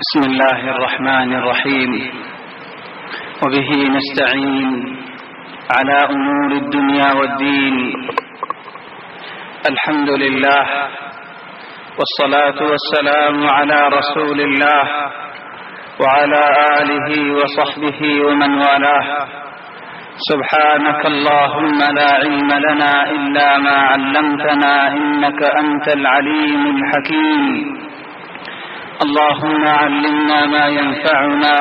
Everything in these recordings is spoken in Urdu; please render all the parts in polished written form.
بسم الله الرحمن الرحيم. وبه نستعين على أمور الدنيا والدين. الحمد لله والصلاة والسلام على رسول الله وعلى آله وصحبه ومن والاه. سبحانك اللهم لا علم لنا إلا ما علمتنا إنك أنت العليم الحكيم. اللهم علمنا ما ينفعنا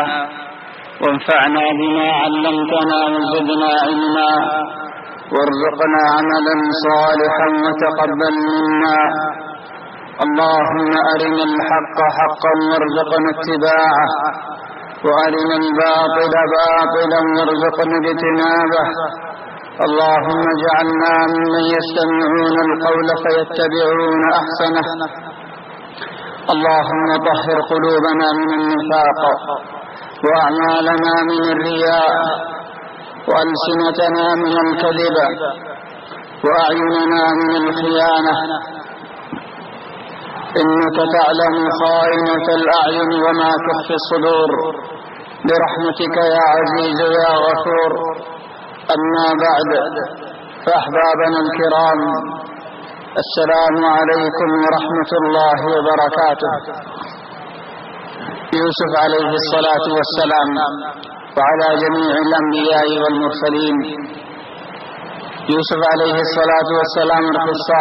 وانفعنا بما علمتنا وزدنا علما وارزقنا عملا صالحا وتقبل منا. اللهم أرنا الحق حقا وارزقنا اتباعه وأرنا الباطل باطلا وارزقنا اجتنابه. اللهم اجعلنا ممن يستمعون القول فيتبعون أحسنه. اللهم طهر قلوبنا من النفاق وأعمالنا من الرياء وألسنتنا من الكذب وأعيننا من الخيانة. إنك تعلم خائنة الأعين وما تخفي الصدور برحمتك يا عزيز يا غفور. أما بعد، فأحبابنا الكرام، السلام عليكم ورحمة الله وبركاته. يوسف عليه الصلاة والسلام وعلى جميع الأنبياء والمرسلين. يوسف عليه الصلاة والسلام القصة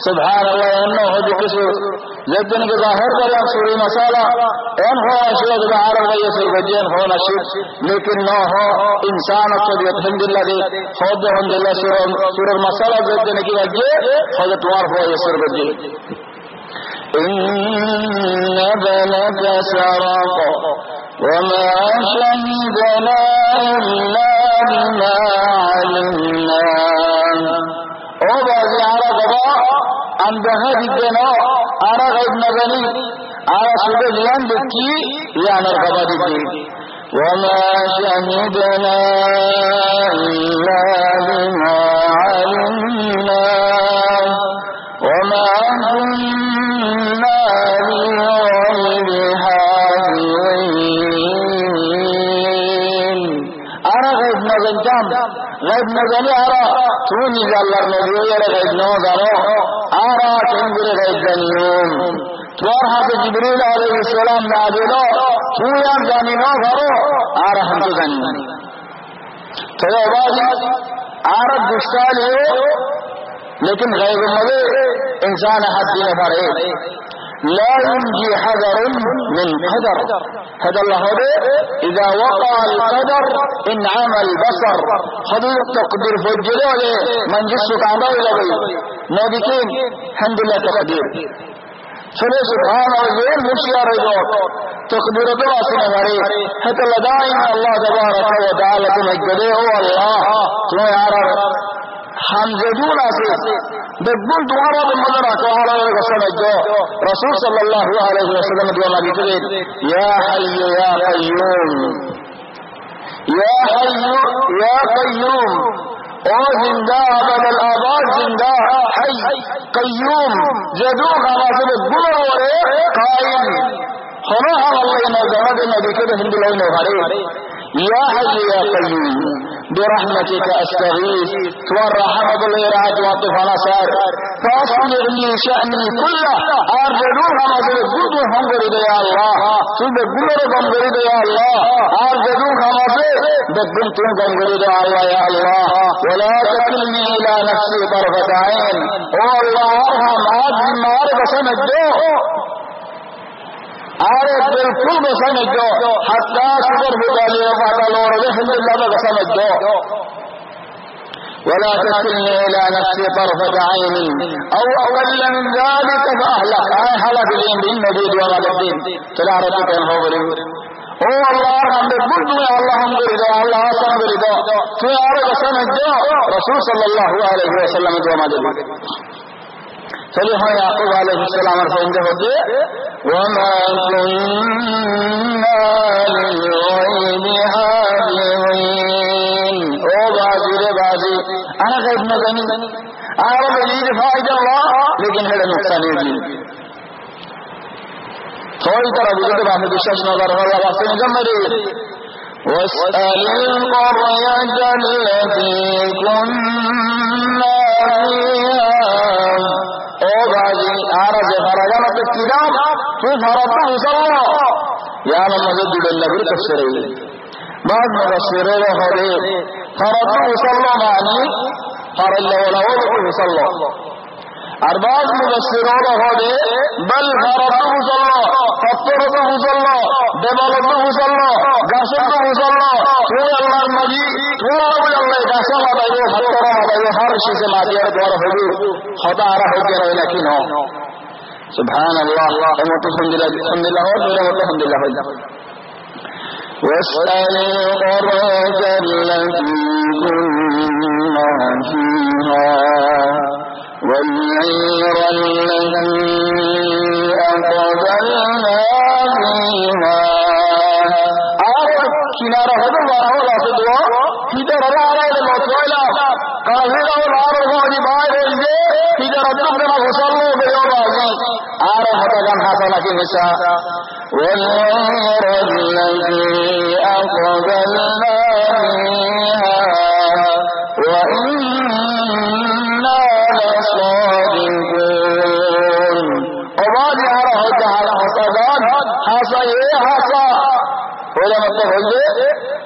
سبحان الله انه هو كسر زدن کے ظاہر کرے سوری مسالہ ان ہو اشیاء عرب ویسر بجین ہو نشید لیکن نہ ہو انسان اقصد الحمدللہ دے خود الحمدللہ سور مسالہ زدن کی وجہ حضرت وار ہو یسر بجے ان بنك سرق وما شهدنا الا بما علمنا او بعض عرب عند هذه الجناء أرى غيب نغني أرى سبب يندكي يعني الغبا دي وما شهدنا إلا بما علمنا وما كنا للغيب حافظين أرى غيب نغني غيب نغني أرى توني جالر نبي غيب نغني آرا تنظر غيب اليوم توارها جبريل عليه السلام نازلو تويا جانينو غرو آرا هم تغني توابازي آرا دشتالي لیکن غيب النبي انسان حد نفره لا ينجي حذر من قدر هذا الله إذا وقع القدر انعم البصر خذوا تقدير فجلوه من جسك عمال لبي نبيكين الحمد لله تقدير فلو سبحانه وزير مشيار رجوع تقدير دواسنا مريد حتى لدائما الله تبارك وتعالى تمجده هو الله ثم يعرف حمزدون أسيس دبون دوارا بالمدرة كوهلا وقسم الجو رسول صلى الله عليه وسلم دوما بكذب يا حي يا قيوم يا حي يا قيوم او زندہ ابد الآباد زندہ حی قیوم جدو خواصل گلو ورے قائم خنوحا اللہ نظمت نبی کده ہندلو نوھرے يا حي يا قيوم برحمتك أستغيث والرحمة بالإرادة والطفل سار فأصلح لي شأني كله أرجدوها مصر الجود والحمد يا الله سيد الجمر بمجرد يا الله أرجدوها مصر بقنتم بمجرد يا الله يا الله ولا تكلني إلى نفسي طرفة عين والله أرحم عبد معرف سنجو عارف بالکل بسمجھو حتی شکر بجالی وفاتا لورد الحمد لله بسمجھو ولا تكلني إلى نفسي طرفة عين أو أقل من ذلك فأهلك حلق الدين بالنبيد وغد الدين تلا ربك ينهوبري هو الله أرحم بالبلد يا الله أمبرده الله أصلا برده في عارف بسمجھو رسول صلى الله عليه وسلم دوما جبه فليها يعقوب عليه السلام عنده دي وما كنا للغيب حافظين او بازي ري بازي انا غيب نظني انا بجيد فائدة الله لیکن هذا نقصان يجي ثوري طرح بجد بحث بشاش نظر الله واسي نجمري واسأل القرية التي كنا فيها او بازی آرز فرجانت الكتاب تو فرطه صلى يا من مزد بالنبي تفسيره بعد مفسره هذه فرطه صلى معني فرج له لوله صلى أربعة مفسرون هذه بل فرطه صلى فطرته صلى دبلته صلى قصده صلى هو الله النبي هو الله قصده بيو فطره بيو هر شيء ما ديار دور هدو خدا راه ديار لكن سبحان الله الحمد لله والحمد لله واسأل القرية التي كنا فيها والعير التي أقبلنا فيها أعرف كنارة هذا الله ولا تدوى كده رضا على المطويلة قاهرة والعرب هذه باير الجي كده ربنا فصلوا بيوم أعرف هذا كان حسنة في نساء والعير التي أقبلنا فيها وإنا لصادقون وبعد يعرف على حسدان حسا حسا ولما تقول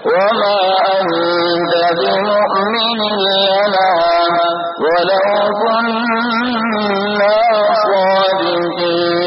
وما أنت بمؤمن لنا ولو كنا صادقين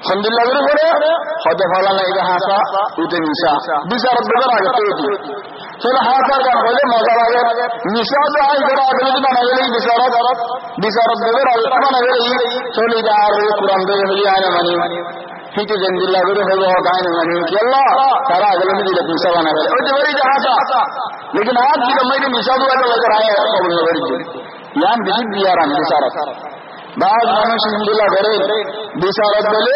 alhamdulillah guru gore hode phala na ida hasa ute nisa bisarat begar age tedi chela hasa ga hole moza lage nisa to ay gora agli na nageli bisarat begar age na nageli chole ida ar quran de holi ana mani hite jandillah guru holo gaine mani ki allah sara agli ni de nisa bana gele ote bari hasa lekin aaj ki mai nisa to legar aaye kabul na bari yan bisit diyaran bisarat بعض মানুষ ইন্দিলা করে বিশারত বলে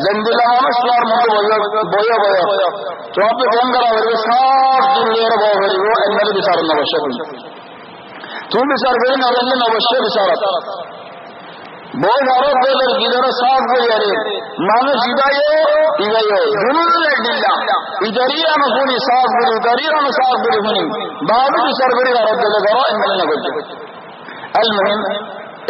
জন্দিলা মানুষ তার মতো বয় বয় তো আপনি কোন করা হবে সব দুনিয়ার বয় হইব এমনি বিশারত অবশ্যই তুমি বিচার করে না জানলে অবশ্যই বিশারত বয় আরো বলে গিদার সব হয়ে আরে মানুষ ইদায়ে দুনিয়ার দিল্লা ইদারিয়া নহুনি সব করে ইদারিয়া ন সব করে হুনি বাদ বিচার করে আরো বলে করো এমনি না করতে المهم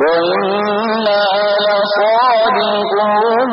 وإنا لصادقون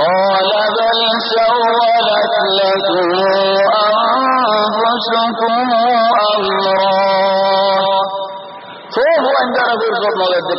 قال بل سولت لكم أنفسكم أمرا فهو عند رسول الله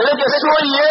ele que soy ye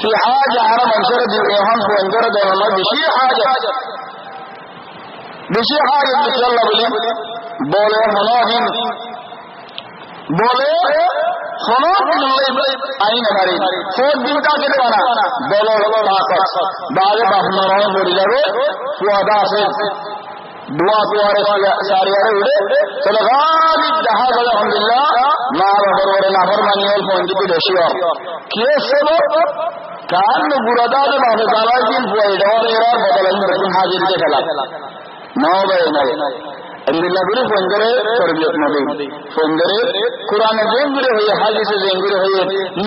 في حاجة عرب انشر ديوهم في انجر ديوهم بشي حاجة بسيالله بلي بولي مناهين بولي خنوك الله آئین ہماری خود دیتا کے دوانا بولو طاقت بعد بحمران بولی جاوے فوادا سے دعا دوارے ساری آرے اڑے چلو غالب جہاز الحمدللہ مار برور نافرمانی والفون کی دشیو کیس سے وہ كان برادات بعد ذلك فوائدور إيران بدل المرسل حاضر كلا نو بينه عند الله بير فندرة تربية نبي فندرة قرآن زنجر هي حديث زنجر هي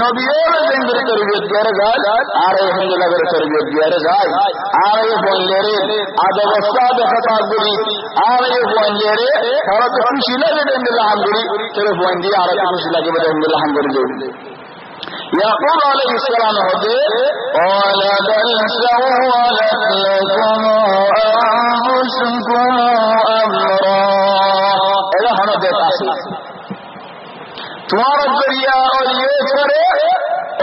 نبيور زنجر تربية جارزاج آره عند الله بير تربية جارزاج آره فندرة آده وساد خطابري آره فندرة خلاص كوشيلا بدل عند الله حمدري ترى فندي آره كوشيلا بدل عند الله حمدري يقول عليه السلام قال بل سولت لكم أنفسكم أمرا إذا هنا بيتاسي تمہارا ذریعہ اور یہ کرے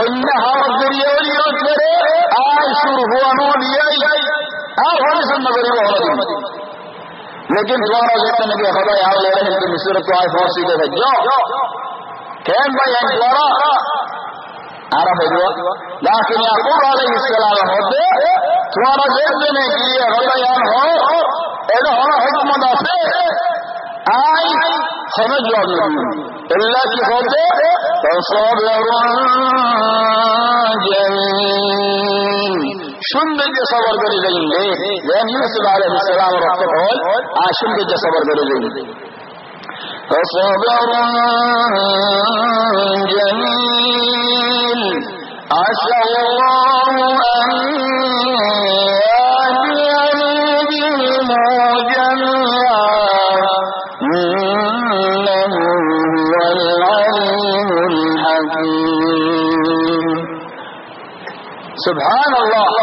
انہا ذریعہ اور یہ کرے آشر ہوا نو لیا آپ ہمیں سن نظری وہ لیکن تمہارا ذریعہ نبی خدا یہاں لے رہے ہیں کہ مصر کو آئے فوسی دے جو کہن بھائی ہم دوارا عرف ہے لیکن یعقوب علیہ السلام ہوتے تمہارا ذہن دینے کے لیے غلیان ہو ایسا ہونا حکمت آسے آئی سمجھ جواب نہیں اللہ کی ہوتے فصبر جمیل شند کے صبر کری گئیں گے یعنی یوسف علیہ السلام رفت ہو شند کے صبر کری گئیں گے فصبر جميل عسى الله أن يهديني بهم جميعا إنه هو العليم الحكيم سبحان الله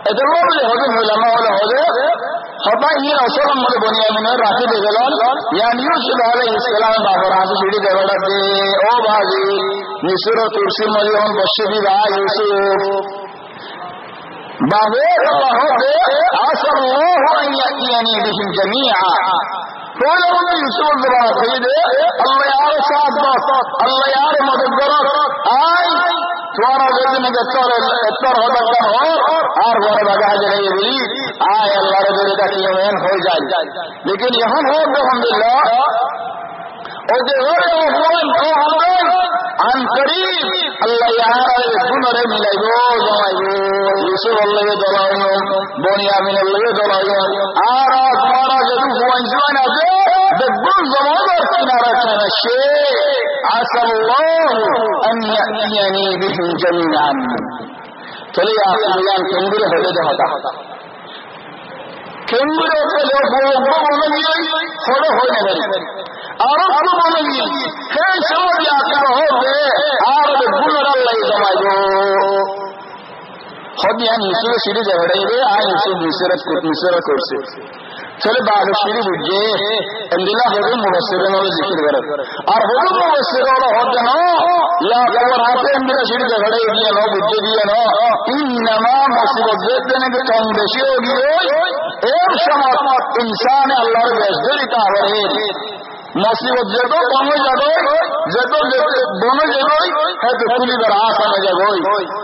ادلوا بالهدى العلماء والهدى خطائين أصلا من بنيامين راكب دلال يعني يوسف عليه السلام بافران سے چھڑی دیوڑا دے او بازی مصر و ترسی ملیون بشری با یوسف باویر اللہ دے عسى الله ان یأتینی بهم جميعا کوئی انہوں یوسف الزبان خیدے اللہ یار ساتھ بات اللہ یار مددگرات آئی تمہارا ذکر میں اتر ہوتا ہو اور غرب اگاہ جگہ بلی আয় আল্লাহর দরে তাকিয়ে মেন হয়ে যায় লেকিন এখন হোক আলহামদুলিল্লাহ ওদের ওরে ওহমান ওহমান আন করিব আল্লাহ ইয়ার গুণরে মিলাইবো জমাইবো ইউসুফ আল্লাহকে দলাইবো বনিয়ামিন আল্লাহকে দলাইবো আর তোমারা যদি হুয়াইন আছে দেখুন জমাদার কিনারা খানা সে আসাল্লাহু আন ইয়াতিয়ানি বিহিম জামিআন চলে আসলাম কেন্দ্রে হয়ে যাওয়া কেন্দ্রে হলে বলে গিয়ে হলে হয়ে যাবে আরো বলে গিয়ে হে সবাই আকার হবে আর গুণর আল্লাহ জমাইব হদিয়ান ইসুরে সিঁড়ি ঝগড়াইবে আর ইসুর মিসরা করছে চলে বাঘ সিঁড়ি বুঝছে এমদিলা হলে মুবাসসিরিন হলে জিকির করে আর হলে মুবাসসির হলে হতে না ইয়া খবর হাতে এমদিলা সিঁড়ি ঝগড়াই দিয়ে না বুঝে দিয়ে না ইন্নামা মুসিবত দেনে কে কম বেশি হয়ে গিয়ে এর সময় ইনসান আল্লাহর বেশদরি তাহলে মুসিবত যেত কমে যাবে যেত বনে যাবে হয়তো কুলিবার আসামে যাবে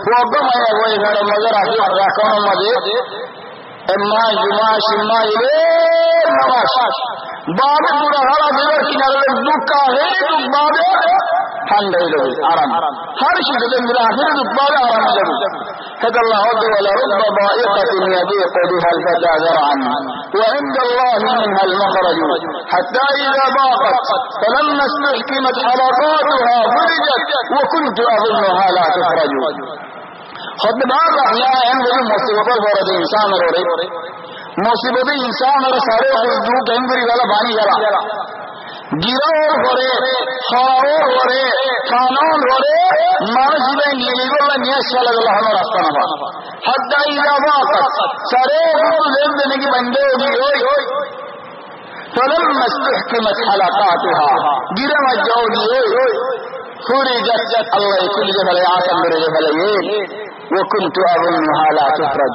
প্রবলেম হয়ে যাবে এখানে মজা রাখি রাখানোর মাঝে এম্মা জুমা সিম্মা ইলে নামাজ বাদে পুরা হারা দেবের কিনারে দুঃখ হে দুঃখ বাদে ঠান্ডা হয়ে যাবে আরাম হর শিশুতে মিলে আখেরে দুঃখ বাদে আরাম হয়ে যাবে هذا الله عز وجل رب ضائقة يضيق بها الفتى ذرعا وعند الله منها المخرج حتى إذا ضاقت فلما استحكمت حلقاتها فرجت وكنت أظنها لا تخرج خد بعض أحيانا وجه مصيبة فرد إنسان روري مصيبة إنسان رسالة خزدو كنبري غلا باني غلا গিরোর করে খাওয়ার করে কানুন করে মানুষ জীবনে নিয়ে গেলে নিয়ে চলে গেল হলো রাস্তা না হাদ্দা ইজাবা সারে লেনদেন কি বন্ধ হয়ে ওই فلما استحكمت حلقاتها গিরে মজাও দিয়ে فرجت الله كل جبل عاصم برجبل وكنت أظنها لا تخرج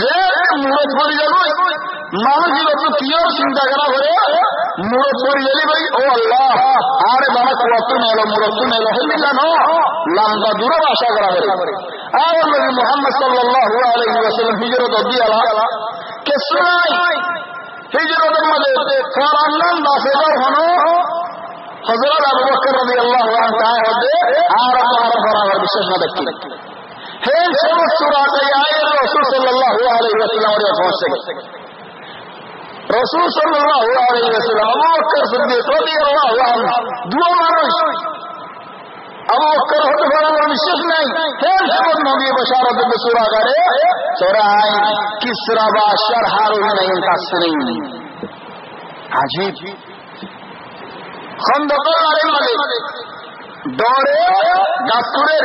যে মুরত পড়ে যাবে মানুষ যত কিয়র চিন্তা করা করে মুরত পড়ে গেলে ভাই ও আল্লাহ আরে বাবা কত নেলো মুরত নেলো হেলিলা ন লম্বা দূর আশা করা করে আর নবী মুহাম্মদ সাল্লাল্লাহু আলাইহি ওয়াসাল্লাম হিজরত দিয়ালা কেসরাই হিজরতের মধ্যে কারণন দাসের হনো হযরত আবু বকর রাদিয়াল্লাহু আনহু তাআলা আর বরাবর বিশ্বাস না দেখতে হে সমস্ত রাতে আয়ের রাসূল সাল্লাল্লাহু আলাইহি ওয়াসাল্লাম এর পৌঁছে রাসূল সাল্লাল্লাহু আলাইহি ওয়াসাল্লাম আবু বকর সিদ্দিক রাদিয়াল্লাহু আনহু দুয়া মানুষ আবু বকর হতে বরাবর বিশ্বাস নাই হে সব নবী বশারত বিসুরা করে সরাই কিসরা বা শারহারু নাই তাসরিন আজীব খন্দকের মধ্যে দৌড়ে গাছুরের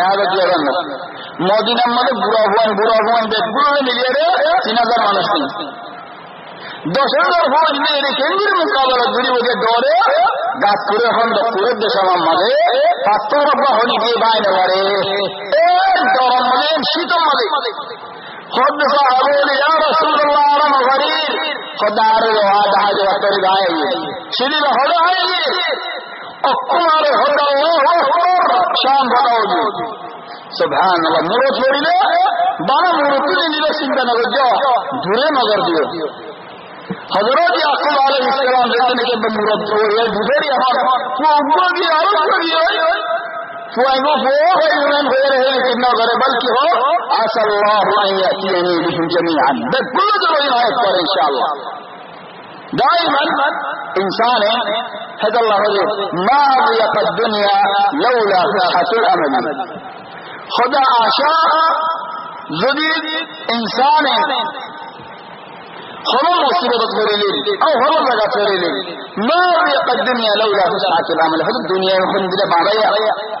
এহাগে দিবেন না মদিনার মধ্যে বুড়া ভুয়ান বেগুলো মিলিয়ে রে 3,000 মানুষ ছিল 10,000 ফৌজ নিয়ে রে কেন্দ্রের মোকাবেলা ঘুরে ওকে দৌড়ে গাছ করে হন পুরো দেশের মধ্যে পাত্তর রব্বা হলি দিয়ে বাইরে মারে এই গরম মধ্যে শীতল মধ্যে خد صاحبه يا رسول الله رم غرير خد عرضه هذا حاجة وقتر دعائي شديد هذا عائي اقمار هذا الله أكبر شام بطاوجي سبحان الله مرد فريده بانا مرتين لله سنتا نگر جا دھرے نگر دیو حضرت یعقوب علیہ السلام دیکھنے کے بعد مرد فريده دھرے یہاں وہ اگو گی عرض کریے فوائنو فوق ایمان غیر ہے لیکن نہ کرے بلکہ ہو عسى الله ان ياتيني بهم جميعا بكل ذريعه يذكر ان شاء الله دائما انسان هذا الله ما ضيق الدنيا لولا فتحة الامل خدا عشاء جديد انسان خلو مصيبة فريلين او خلو زكاة فريلين ما ضيق الدنيا لولا فتحة الامل هذا الدنيا يخون بلا بعضية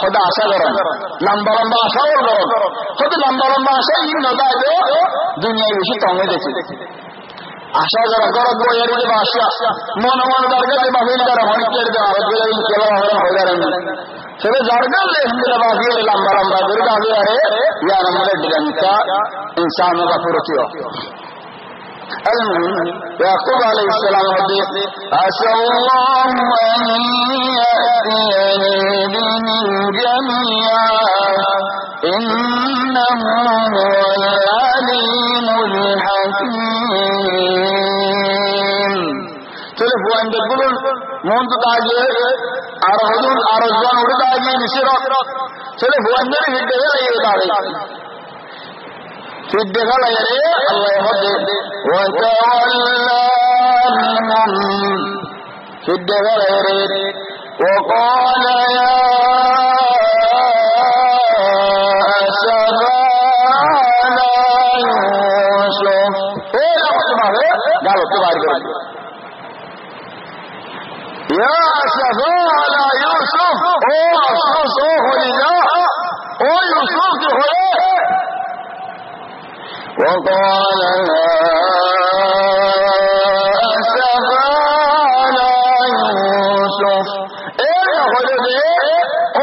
خدا آشا کرن لمبا لمبا آشا کرن خود لمبا لمبا آشا این ندای دو دنیای بشی تانگه دیسی آشا کرن کرد بو یاری دی باشا مون درگه دی محیل در هنی کرد آرد بیل کلا هرن ہو گرن سب زرگل لے ہمیں باقی لمبا لمبا درگا بھی ارے یا نمبر ڈرنکا انسانوں کا پورتیو المهم يعقوب عليه السلام يقول عسى الله أن يأتيني بهم جميعا إنه هو العليم الحكيم تلفوا عند القلوب منذ تاجي أرهدون أرزوان ورد نسيرا تلفوا عند الهدى في الدخل يري الله يهد وتولى عنهم في الدخل يري وقال يا أسفا على يوسف قالوا تبارك يا أسفا على يوسف أفسوس خلجاء يوسف تخليه وقال أسفا على يوسف إيه خلده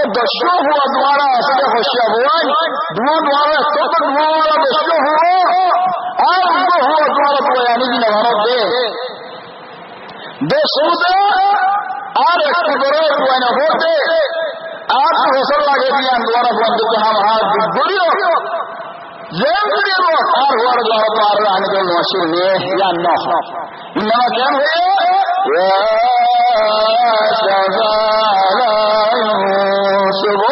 الدشوه ودوارا أسده الشابوان دوارا السطر دوارا دشوه أرضه ودوارا طوياني دينا ورده دسوده آرك برور وانا هوده آرك رسول الله جديان دوارا فاندك هم هاد بگريو زندگی رو ہر ہر جگہ پر رہنے کے مشہور ہے یا نہ انما كان هو يا شغال يوسف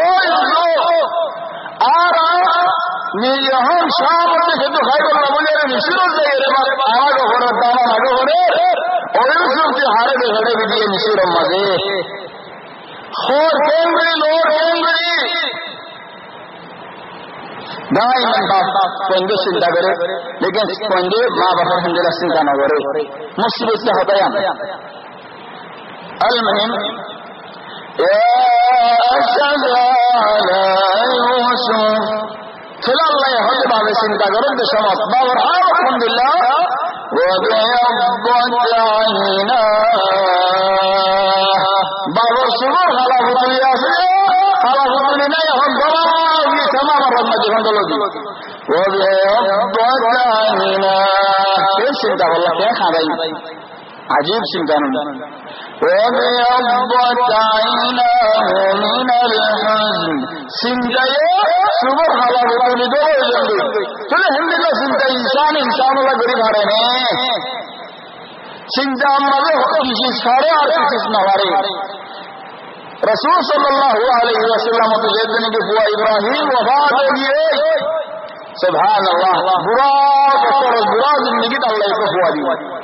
آرا نيهم شام کے تو خیر ربولے نشر دے رے آگے ہو رہا دانا آگے ہو رہے اور یوسف کے ہارے دے ہڑے بھی نشر مزے خور کینگری لور کینگری دائما باپ پنجے سنتا کرے لیکن پنجے ماں باپ ہندلا سنتا نہ کرے مصیبت سے ہوتا ہے المهم يا أسد على يوسف فلا الله يحب باب سنتا کرے دشمات باور الحمد لله وبيضت عيناه باب الصبر على فضل على فضل نيهم تمام الرمج فندلوجي وبيضت عيناه كيف سنتا والله كيف خباي عجيب سنتا وبيضت عيناه من الحزن سنتا صبر على فضل دولي تلے ہندی کا سنتا انسان اللہ غریب ہارے نے سنتا مزے کسی سارے اور کسی نوارے رسول صلی اللہ علیہ وسلم کو جیتنے کی ہوا ابراہیم وفات ہو گئے سبحان اللہ برا زندگی تو اللہ کو ہوا دی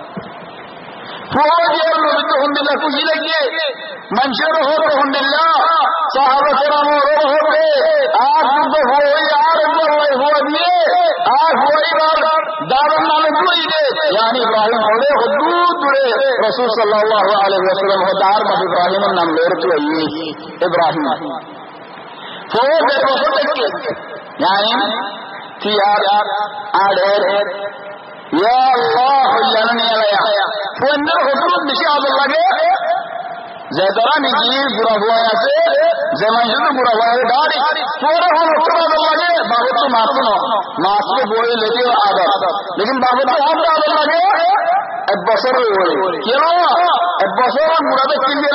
فوج النبي الحمدلله خوشی لگی منشور ہو تو الحمدللہ صحابہ کرام رو ہوتے آج تو ہوئی آج اللہ ہوا دیے آج ہوئی بار دارن نام ہوئی دے یعنی ابراہیم ہوئے حدود دے رسول صلی اللہ علیہ وسلم دار میں ابراہیم نام لے رکھے ابراہیم فوج وقت لگی يعني تيار آدر يا الله جنني عليا فندر حدود نشاد الله زيدرا نجي برا هوا ياسه زمان جنو برا هوا داري پورا هم حدود الله بابو تو ماسو بوئے لیتے آدر لیکن بابو تو آدر الله البصر كيلو البصر مراد كيلو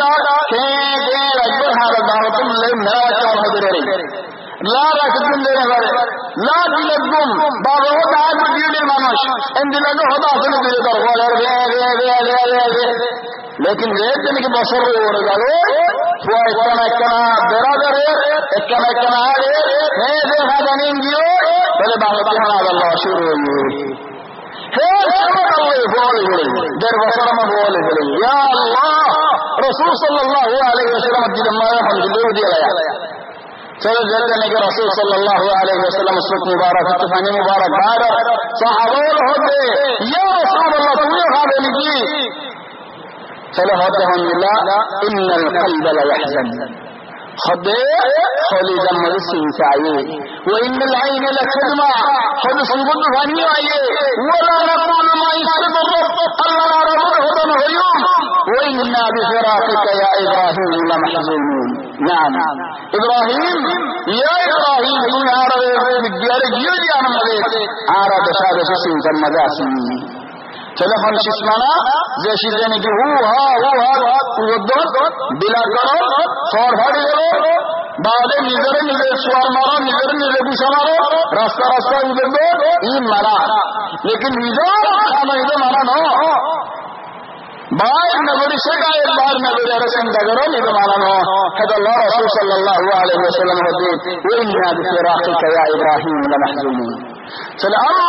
كين أكبر هذا دعوتهم لهم لا يكون هذرين لا ركضون لهم لا دلهم بابه تعال بديل المناش إن دلهم هذا أصل دلهم داروا لكن غير ذلك بصر ورجالو هو إكنا برادر إكنا هذا نينجيو بل بابه هذا الله شروع در بصر ما بوله يا الله رسول صلى الله عليه وسلم دل ما الحمد لله دي عليا چلو جلنے کے رسول صلی اللہ علیہ وسلم اس وقت مبارک طوفان مبارک بار صحابہ ہوتے یا رسول اللہ تو یہ خبر لگی چلو ہوتے الحمد لله ان القلب لا يحزن خد خلی جمع سینسائی وإن العين لخدمة خد سنبض فاني آئیے ولا نقول ما يسرد الرب اللہ رب هدن غيوم وإنا بفراقك يا إبراهيم لمحزونون نعم إبراهيم يا إبراهيم من عرب الديار جيودي عن مليك عرب شادة سنسا مداسي تلفون شسمانا زي شيزيني کی ہوا ودون بلا کرو خور بھاڑی کرو بعدے نظر سوار مارو نظر گوشا مارو راستہ ادھر دو این مارا لیکن نظر خانا ادھر مارا نو باہر نظری سے کا ایک بار نظر رسم دگرو ادھر مارا نو حد اللہ رسول صلی اللہ علیہ وسلم حدیث وإنا بفراقك يا إبراهيم لمحزونون چلے اما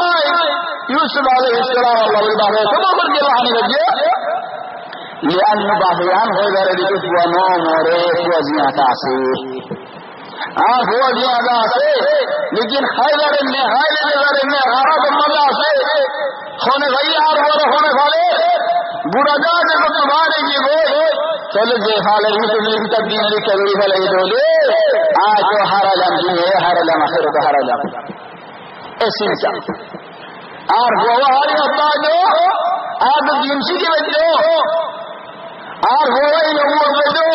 یوسف علیہ السلام اللہ بابے تمام کر کے رہانی لگے لأن باہیان ہو گئے دیکھ وہ نو مورے وہ زیادہ سے وہ زیادہ سے لیکن حیدر نے غارت مزہ سے ہونے گئی اور ہونے والے برا جانے کو تمہارے کی وہ چلے جے حالے ہی تو میری تبدیل نہیں کر رہی ہے دولے آج تو ہارا جام جی ہے ہارا جام آخر تو ہارا جام ایسی اور وہ ہاری ہوتا جو آپ جنسی کی بچو اور وہ لوگوں بچو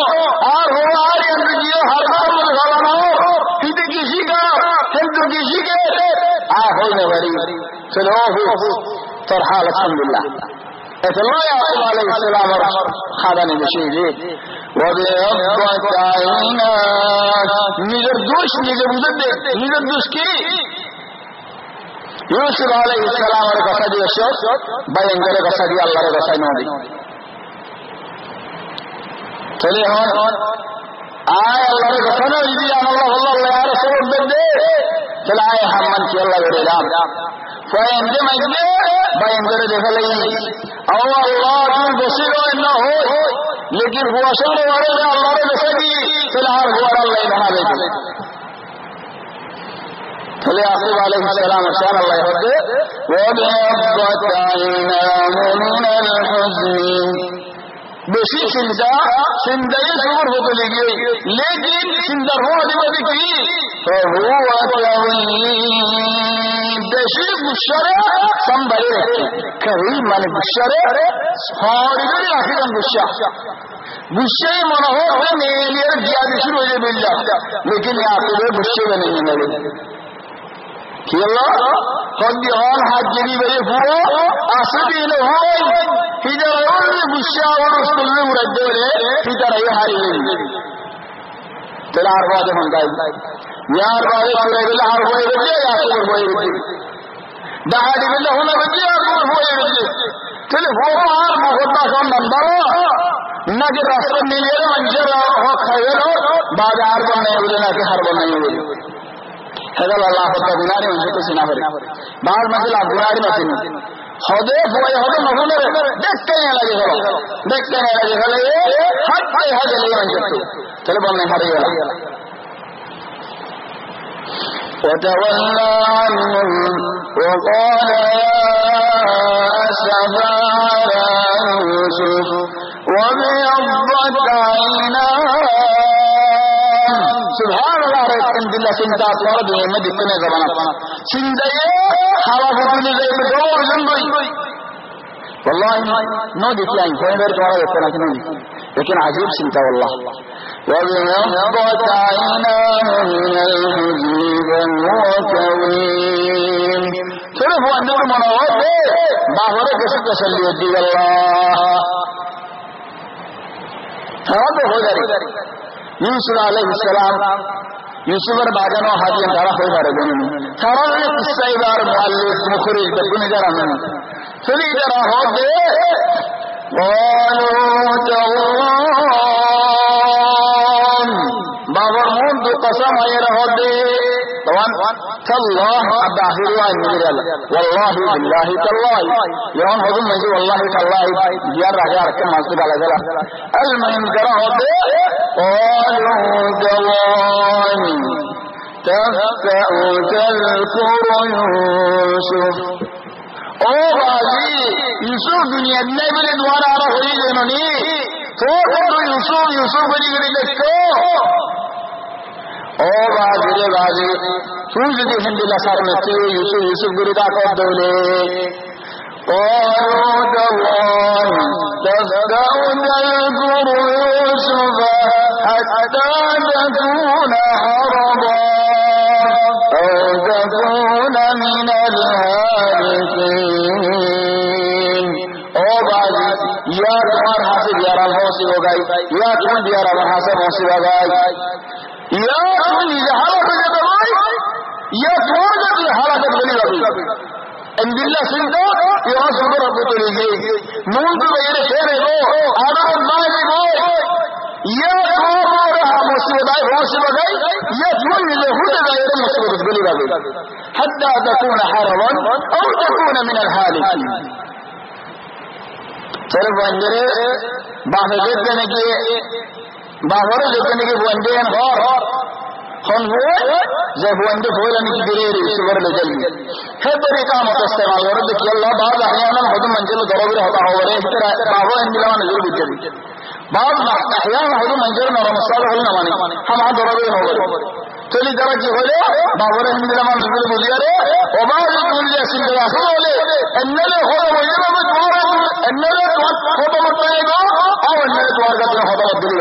اور وہ ہاری اندر جیو ہر بار ملغانا ہو کسی کسی کا ہندو کسی کے ہونے بری چلو فرحال الحمدللہ ایسا اللہ یعقوب علیہ السلام اور خادانی بشیدی وَبِرَبَّكَ عَيْنَاكَ نِجر دوش کی یوسف علیہ السلام اور قصدی اشیاء بیانگر قصدی اللہ رہ قصدی نو دی چلے ہون آئے اللہ رہ قصدی نو دی اللہ یا رسول دے چل آئے حمان کی اللہ رہ رام فائندے مجدے بیانگر دیکھ لئی او اللہ تم بسیرو انہا ہو لیکن ہوا شہر وارے میں اللہ رہ قصدی چل آر ہوا اللہ نحا لے فلي يعقوب عليه السلام شان الله يرد وَبِيَضَّتْ عَيْنَاهُ مِنَ الْحُزْنِ بشی سندے سور ہو تو لگی لیکن سندر ہو دیوہ کی فَهُوَ كَوِيمٌ بشی بشرے سنبھلے کریم من بشرے فارغ آخران بشے منہو میلیر زیادہ شروع ہے باللہ لیکن یعقوب بشے بنی ملے کہ اللہ خود دیوان حج جبی بری فورو آسدی نہوئی ہجر اول بشا اور اس کل مردے لے ہجر ای ہاری لے تیرا عرباد مندائی یا عرباد سورہ بلہ عربائی رجے یا سور بھائی رجے دہاڑی بلہ ہونا رجے یا سور بھائی رجے تیلے فورو آر مخدہ سن نمبرو نہ کہ رسول نیلے منجر ہو خیرو بعد عربا نہیں ہوئے نہ کہ حربا نہیں ہوئے حضر اللہ خود گناری منجر تو سنا بھرے بعض مسئلہ گناری مسئلہ خودے فوائے خودے مخونے رہے دیکھتے ہیں لگے خلے حد پہ حد لئے منجر تو چلے بولنے ہرے گا وَتَوَلَّى عَنْهُمْ وَقَالَ يَا أَسَفَى عَلَى يُوسُفَ وَابْيَضَّتْ عَيْنَاهُ سبحان اللہ رہتن دلہ سنتا اطوار دنیا میں دکھنے زبانہ سندے حوا فتونی زیر دور زندوی واللہ نو دیکھی آئیں کوئی بیر توارا دیکھنا کہ نو دیکھی لیکن عجیب سنتا واللہ وَبِيَضَّتْ عَيْنَاهُ مِنَ الْحُزْنِ فَهُوَ كَظِيمٌ صرف وہ اندر منوات ہے باہر کسی تسلی ہوتی اللہ تھا تو ہو جاری یوسف علیہ السلام یوسف اور باجان و حاجی انتارا ہوئی بارے دونوں سارا نے قصہ ادار معلق مخرج تکن ادارا میں سلی ادارا ہو دے قالوا تاللہ بابر مون دو قسم آئے رہو دے تاللہ اباہر وائن مجھے اللہ واللہ باللہ تاللہ یہاں حضم مجھے واللہ تاللہ دیار رہ گیا رکھے ماسود علیہ جلہ المہم کرا ہو دے قالوا تاللہ تفتأ تذكر يوسف او غازی یوسف دنیا نے بلے دوارا آرہ ہوئی جنہوں نے تو یوسف بلی گری دیکھو O bazire bazi tuzdi hindila sarmati Yusuf gurida kodole قالوا تالله تفتأ تذكر يوسف حتى تكون حرضا أو تكون من الهالكين او بازی یا تمہار حاصل یارا حاصل ہو گئی یا تم یارا حاصل حاصل ہو گئی یا تم حالت جب ہوئی یا تم جب حالت بنی لگی ان بالله سنده يا صبر بتريجي نون غير خير هو انا ما هو يا قومها مصيبه مصيبه يا تمن له غير مصيبه بلغه حتى تكون حرما او تكون من الهالكين صرف انجره باهر جنگي باهر جنگي وندين هور هم هو زي وند فولن كبير صبر لجلي هذا كان مستمع يرد كي الله بعض احيانا خود منزل ضرب هذا هو ريترا بابا ان لا نزل بجري بعض احيانا خود منزل نور مصالح ولا ماني هم ضرب هو تلي درجه ولا بابا ان لا نزل بجري وبعض كل يسند اخره ان له هو وجب مدور ان له هو متايغا او ان له دوارغا هو بدل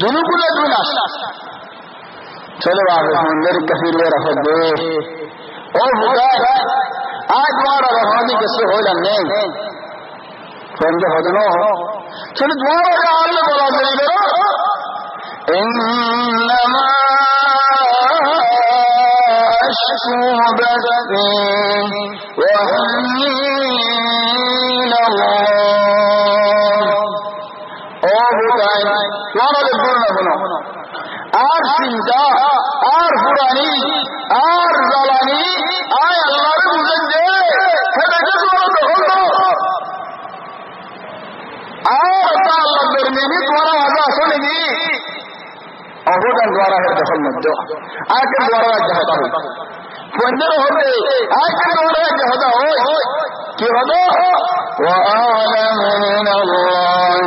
دونوں کو دوناش چلو آگے منظر کثیر میں رفت دے اور خدا آج دوارا رفانی کسی ہو جانے فہمدے ہو جنو چلو دوارا کا آلے بلا دے کرو انما اشکو بثی وحنی لاللہ اور خدا دوارا لبھرنا بنا আর চিন্তা আর ফুরানি আর জ্বালানি আয় আল্লাহর বুঝেন যে সেটাকে তোমার হলো আর তা আল্লাহ বেরমেনি তোমার আজ আসলে নি অবদান দ্বারা দখল মধ্য আজকে দ্বারা হতা হয় পঞ্জর হতে আজকে দ্বারা হতা হয় কি হবে وَأَعْلَمُ مِنَ اللَّهِ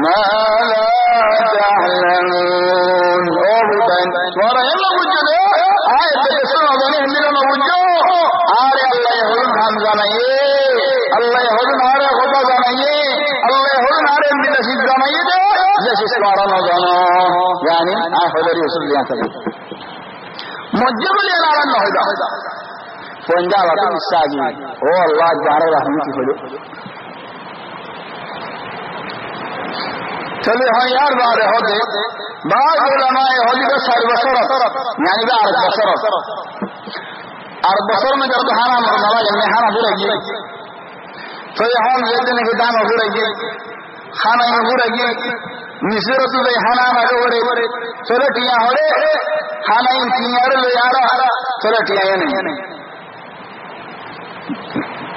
مَا لَا تَعْلَمُونَ وَرَا يَلَّا وُجُّدَ آيَةَ يَسُنَ ظَنِهِ مِلَنَ وُجُّ آرِ اللَّهِ يَهُدُنْ حَمْ زَنَيِّ اللَّهِ يَهُدُنْ آرِ خُطَ زَنَيِّ اللَّهِ يَهُدُنْ آرِ بِنَسِدْ زَنَيِّ جَسِسْ وَارَنَ زَنَا يعني آخذ يوسف ليان سبيل مجب ليان على النهضة فانجا وقت الساجي او الله جعل رحمتي فلو چلے ہاں یار بار ہوتے بعض علماء ہوتی کا 60 بصر یعنی 8 بصر 8 بصر میں جب حرام مرنا ہے حرام ہو رہی ہے تو یہاں لیتے ہیں کہ دان ہو رہی ہے کھانا ہو رہی ہے نسرت بے حرام ہو رہے چلٹیاں ہو رہے کھانا تیار لے یارا چلٹیاں نہیں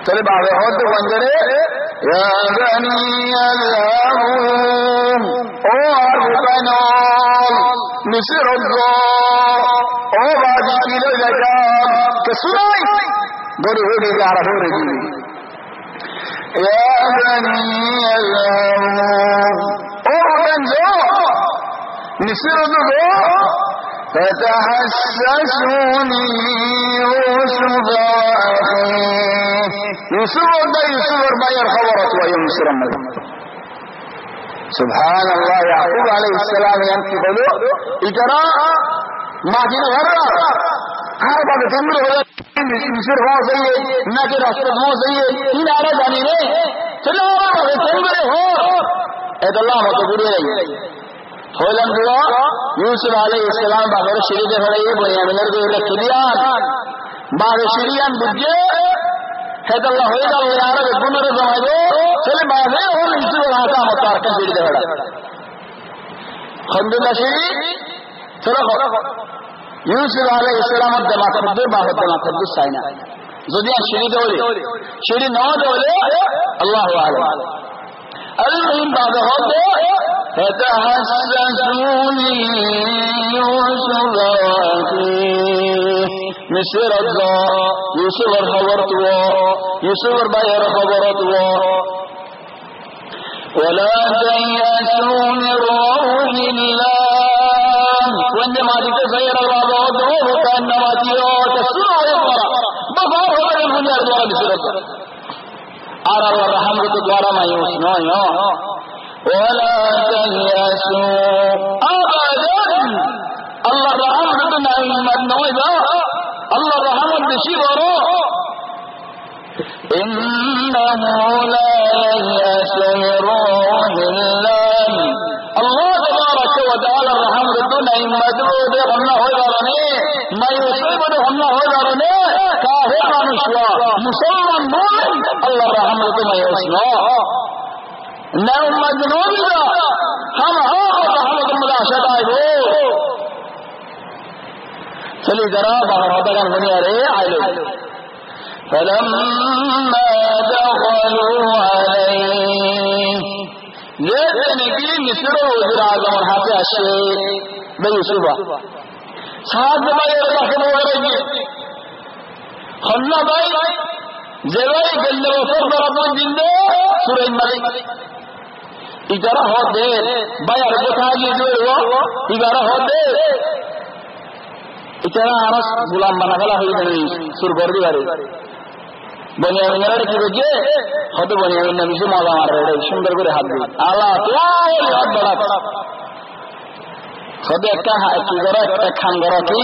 چلے بابے ہوتے بندرے يا بني اذهبوا أربنون مصر الضوء او بادی کی لجا کہ سنائی بڑی ہوئی جارہ ہو رہی يا بني اذهبوا أربنون مصر الضوء فتحسسوا من يوسف وأخيه يوسف والبير خبرت ويمسر الملك سبحان الله يعقوب عليه السلام ينكي بلو إجراء ما جينا غرر هذا بتمر هو يمسر هو زي ناكر أسر هو زي إن على جانينه چلو بتمر هو اید اللہ متبوری رہی خولن دعا یوسف علیہ السلام باغر شریف ہڑے بنیامینر دے رکھلیان باغ شریان بجے هذا الله هذا ويارا بكمر زمانه چلے باغے اور انسو راتا متارکہ شریف ہڑا خند اللہ شریف چلو یوسف علیہ السلام دما کرد باغ دما کرد سائنا زدیان شریف ہولی شریف نو دولے اللہ اعلم المهم بعد هذا فتحسسوني يوسف وأخيه مصر الضاء يوسف الخبرت يوسف البير خبرت ولا تيأسوا من روح الله وإن بندے ماجی کے غیر اللہ بہت ہو ہوتا ہے نواتی ہو تسلو ہے دوارا بغار ہو گئے بنیار دوارا بسرت آر اللہ رحمت دوارا مایوس نوئیو ولا تيأسوا أبدا الله رحمت نعمت نوئیو الله رحمت بشی برو إنه لا ييأس من روح الله الله تبارك وتعالى رحمت نعمت دے ہمنا ہو جارنے مایوسی بڑے ہمنا ہو جارنے کاہے مانشوا مسلمان مومن اللہ رحمت مایوس نو نعمت نویدا ہم رحمت ملاشد آئے ہو چلی ذرا باہر ہوتا گا بنیا رہے آئے فلما دخلوا عليه لیکن کی مصر وزیر اعظم حافظ الشیخ بن یوسف ساتھ بھائی اللہ کے بغیر خلنا بھائی جوائی گلے وفر برابو جندے سورہ ملک اجارہ ہو دے بھائی عرب تاجی جو اجارہ ہو دے اجارہ آرس غلام بنا گلا ہوئی نہیں سور گردی بارے বনিয়ামিনের কি বুঝে হয়তো বনিয়ামিন নাম কিছু মজা মার রে সুন্দর করে হাত দিয়ে আল্লাহ তোর হাত বড়া হয়তো একটা কি করে একটা খান ধরা কি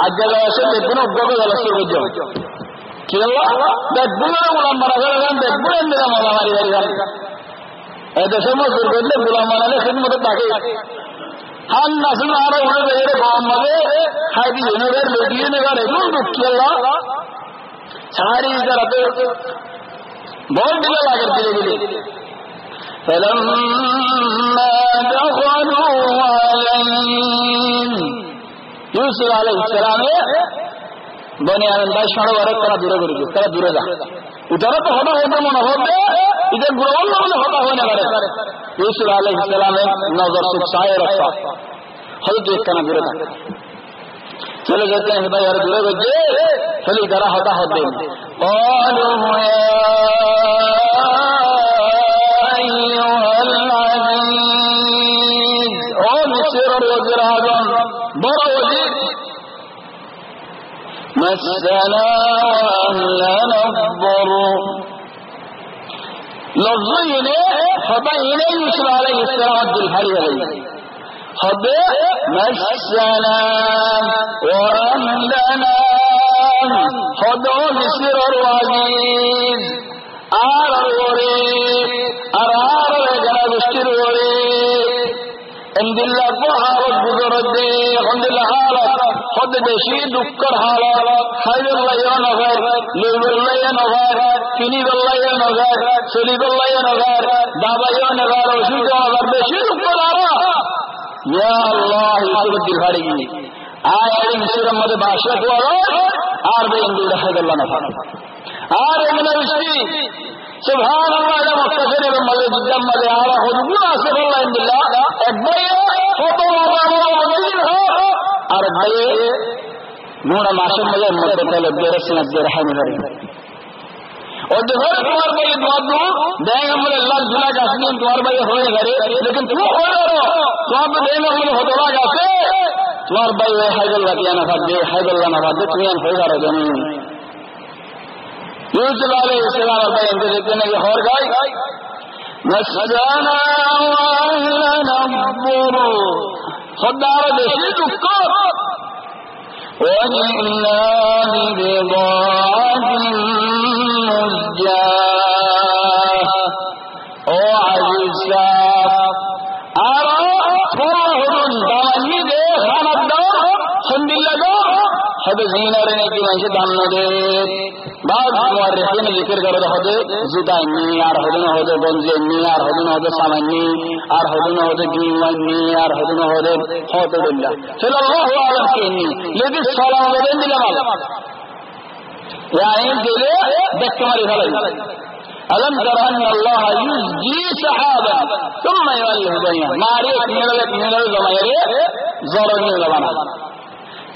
আজ জায়গা এসে দেখুন অজ্ঞাকে গেল শুরু করছে কি হলো দেখুন গোলাম মারা গেল দেখুন এমনি মজা মারি বাড়ি গেল এই দেশে মজুর করলে গোলাম মারালে সেদিন মতো তাকে হান নাসিল আরো উড়ে বেড়ে গম মারে খাই দিয়ে নেবার লুটিয়ে নেবার এগুলো দুঃখী আল্লাহ ساری طرف بہت دل لگا دل دل فلما دخلوا عليه یوسف علیہ السلام بنی آدم بھائی شاڑو ورق کرا دورے کرے کرا دورے جا ادھر تو ہوتا ہوتا من ہوتے ادھر گروہ من ہوتا ہونے کرے یوسف علیہ السلام نظر سے سائے رکھا حضرت ایک کنا دورے جا چلے جاتے ہیں بھائی یار دورے بجے چلی ذرا ہوتا ہوتے قالوا يا أيها العزيز او مصر الوزير اعظم بڑا وزیر مسنا واهلنا الضر لفظين خطأين يوسف عليه السلام عبد الحري عليه خد مسنا واهلنا خد مصر العزيز آروري جناب اشتروري عند الله بحارت بزرده عند الله حالت خد بشي دكر حالت خير الله ينغر ليل الله ينغر كنيب الله ينغر سليب الله ينغر دابا ينغر وشيد ينغر بشي دكر حالت يا الله يسرد الحرقي آية مصر مدى باشرة ورد آربع اندو لحد الله نفر آربع من الوشي سبحان الله يا مقتصر مدى جدا مدى آرى خدبون آسف الله عند الله اكبرية فوطن الله مدلين آربعية نورا معشم مدى مدى لبدي رسنا بدي رحمه غريب اور دفعہ تمہار بھائی دعا دو دیں ہم اللہ جنا جاسدین تمہار بھائی ہوئے گھرے لیکن تم ہو رہو تو آپ دیں ہم ہوتوا جاسے تمہار بھائی حید اللہ کیا نفاد دے حید اللہ نفاد دے تمہیں ہوگا رہو جنین یوسف علیہ السلام بھائی انتے دیکھتے ہیں کہ اور گائی مسجانا واہلنا الضر خدار دیشی دکر وَجِئْنَا بِبِضَاعَةٍ مُزْجَاةٍ او عزیزا آرا فرحن دامنی دے خانت دور خندل دور خد زینہ رہنے کی منشی دامنہ دے بعض مورخین ذکر کرو دے خود زیدہ انی آر خودن ہو دے بنزی انی آر خودن ہو دے سامنی آر خودن ہو دے گیوانی آر خودن ہو دے خود اللہ صلی اللہ علیہ انی لیکن سلام دے دل مال یا این دلے دکھ ماری خلائی ألم تر أن الله يزجي سحابا ثم يوليه بينه معرفة من الزمير ضربني لبنا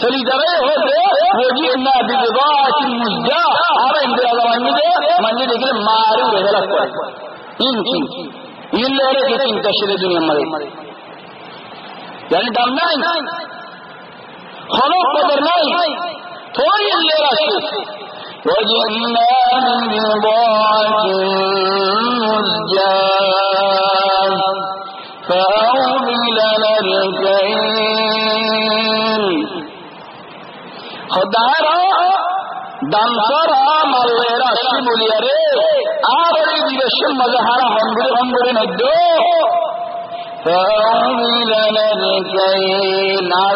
چلی جرے ہوتے وجئنا ببضاعة مزجاة آرہ اندر زمانی دے منی دیکھلے ماری رہے لگتا ہے ان لے رہے کسی انتشر دنیا مرے یعنی دمنا خلق قدر ناي توي اللي راشي وجئنا ببضاعة مزجاة فأوفي لنا الكيل خدعنا دانسرا ماليرا شبوليري آرلي بيشم مزهرا همبري ندو فأوفي لنا الكيل نار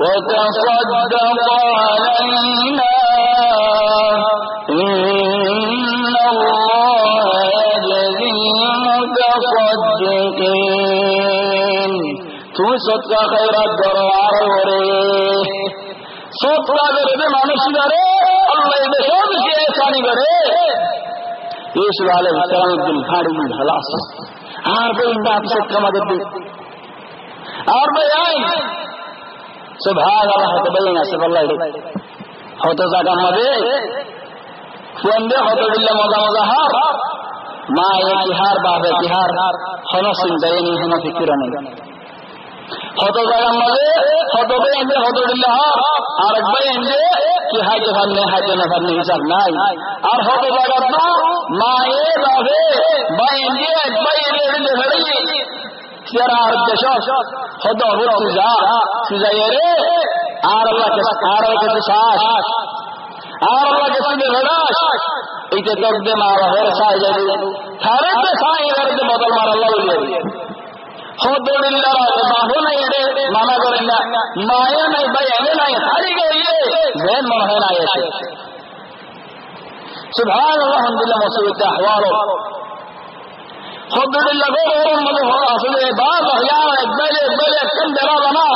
وتصدق علينا إن الله يجزي المتصدقين تو صدقہ خیرات کرو آرے صدقہ کرے مانوش کرے اللہ بشود سے احسانی کرے یوسف علیہ السلام دل پھاڑی میں خلاص آر بے اندہ آپ صدقہ مدد دی آر بے آئیں سبحان اللہ تبین اسف اللہ ہوتا زاگا مدے فوندے ہوتا باللہ مظہر ما اتحار باب اتحار خنص دینی ہم فکرنے ہوتا زاگا مدے ہوتا بے اندے ہوتا باللہ آرک بے اندے کہ حاج نفرنے حساب نائی اور ہوتا زاگا تو ما بابے بے اندے بے اندے بھڑی سيرا الدشاش خدا هو سيزا يري الله كساش الله كسيد هداش يتقدم على غير ساجد ثارت ساي غير بدل مار الله ولي خدا لله باهو نيري ماما غرنا مايا ناي بيان ناي خالي گئي زين من هنا يشي سبحان الله الحمد لله وسوء احواله خد لله غير مده اصله بعض احيانا اقبل كم درابنا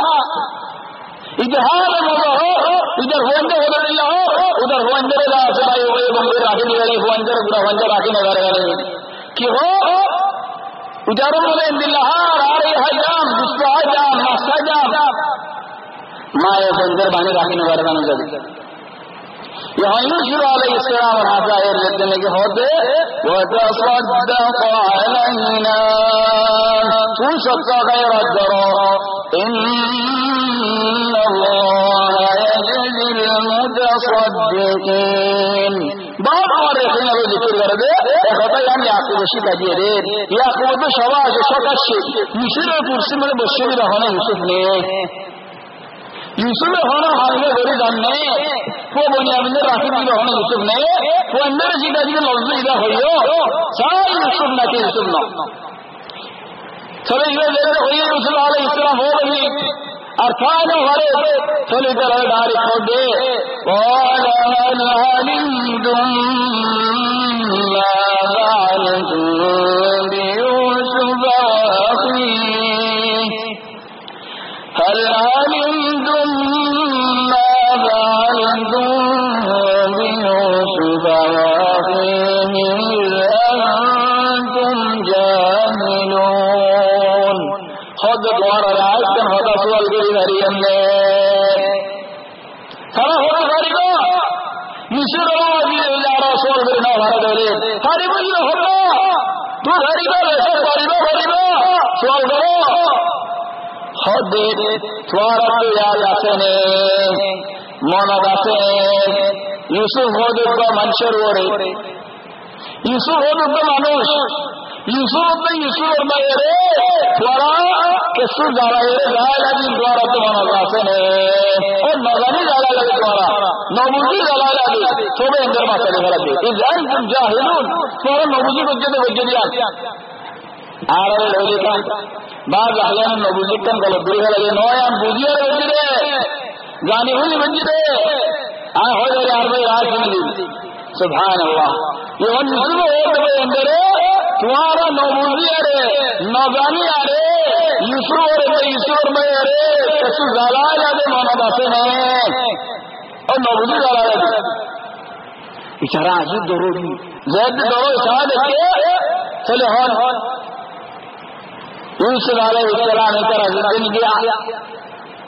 اجهار مده ادھر ہوندے ہو لله ادھر ہوندے لا سبائی ہوئے بندے راکھی نہیں ہو اندر پورا ہوندے راکھی نہیں کرے کہ ہو ادھر مده لله ارے حجام دسوا حجام مسجام ما یہ اندر بانے راکھی نہیں کرے نہیں یہاں یوسف علیہ السلام حاضر لینے کے ہوتے وتصدق علينا تو صدقہ خیرات کرو ان اللہ یجزی المتصدقین بعض مورخین ابو ذکر کرده خطا یعنی یعقوب شیخ دیره یعقوب تو شواش شکش مصر پرسی میں بشری رہنے یوسف نے یوسف ہونا حالے غری جاننے وہ بنیامین راکھی ہونا یوسف نے وہ اندر سیدھا جی لفظ ادا ہوئیو سارا یوسف نہ کہ یوسف نہ چلے یہ لے ہوئی یوسف علیہ السلام ہو گئی ارکان ہمارے چلے طرح داری کھول دے قال هل علمتم ما فعلتم بيوسف واخيه هل علمتم ما فعلتم بيوسف واخيه إذ أنتم جاهلون خود دوار العز كان خود سوال كري مريم نے فلا خود غريبا مصر راضي إلى رسول برنا بھارت ولي غريبا یہ ہوتا تو غريبا ویسے غريبا سوال کرو خود توارا یاد آسنے مونگ آسے یوسف خود کا منشر ہو رہے یوسف خود کا مانوش یوسف بایرے توارا کسو جارا ہے جائے لگی توارا تو مونگ آسنے اور نظامی جالا لگی توارا نبوزی جالا لگی توبے اندر ماسے لگا لگی اذ انتم جاہلون توارا نبوزی بجدی آرے لولی کا بعض احيانا نبوزی کم غلط دری لگے نویاں بوزی ہے بجدے جانی ہوئی بجدے ہو جائے یار بھائی آج ملی سبحان اللہ یہ نظم ہوتے ہوئے اندر تمہارا نبوزی ارے نوزانی ارے یسور میں ارے کسو زالائے جاتے محمد آسے ہیں اور نبوزی زالائے جاتے اشارہ عجیب ضروری زید دورو اشارہ دیکھے چلے ہون یوسف علیہ السلام نے طرح زندگی گیا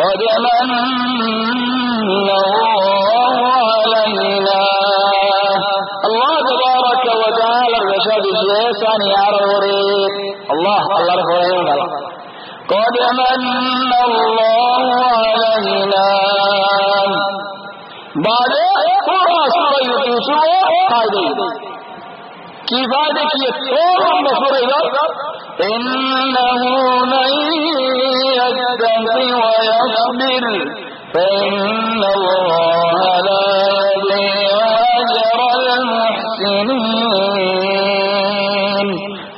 قد من الله علينا الله تبارك وتعالى الرشاد الشيطان يعروري الله رفعه قد من الله علينا بعد سورة يوسف قاعدة كيف هذا كيف سورة إنه من يتقي ويصبر فإن الله لا يضيع أجر المحسنين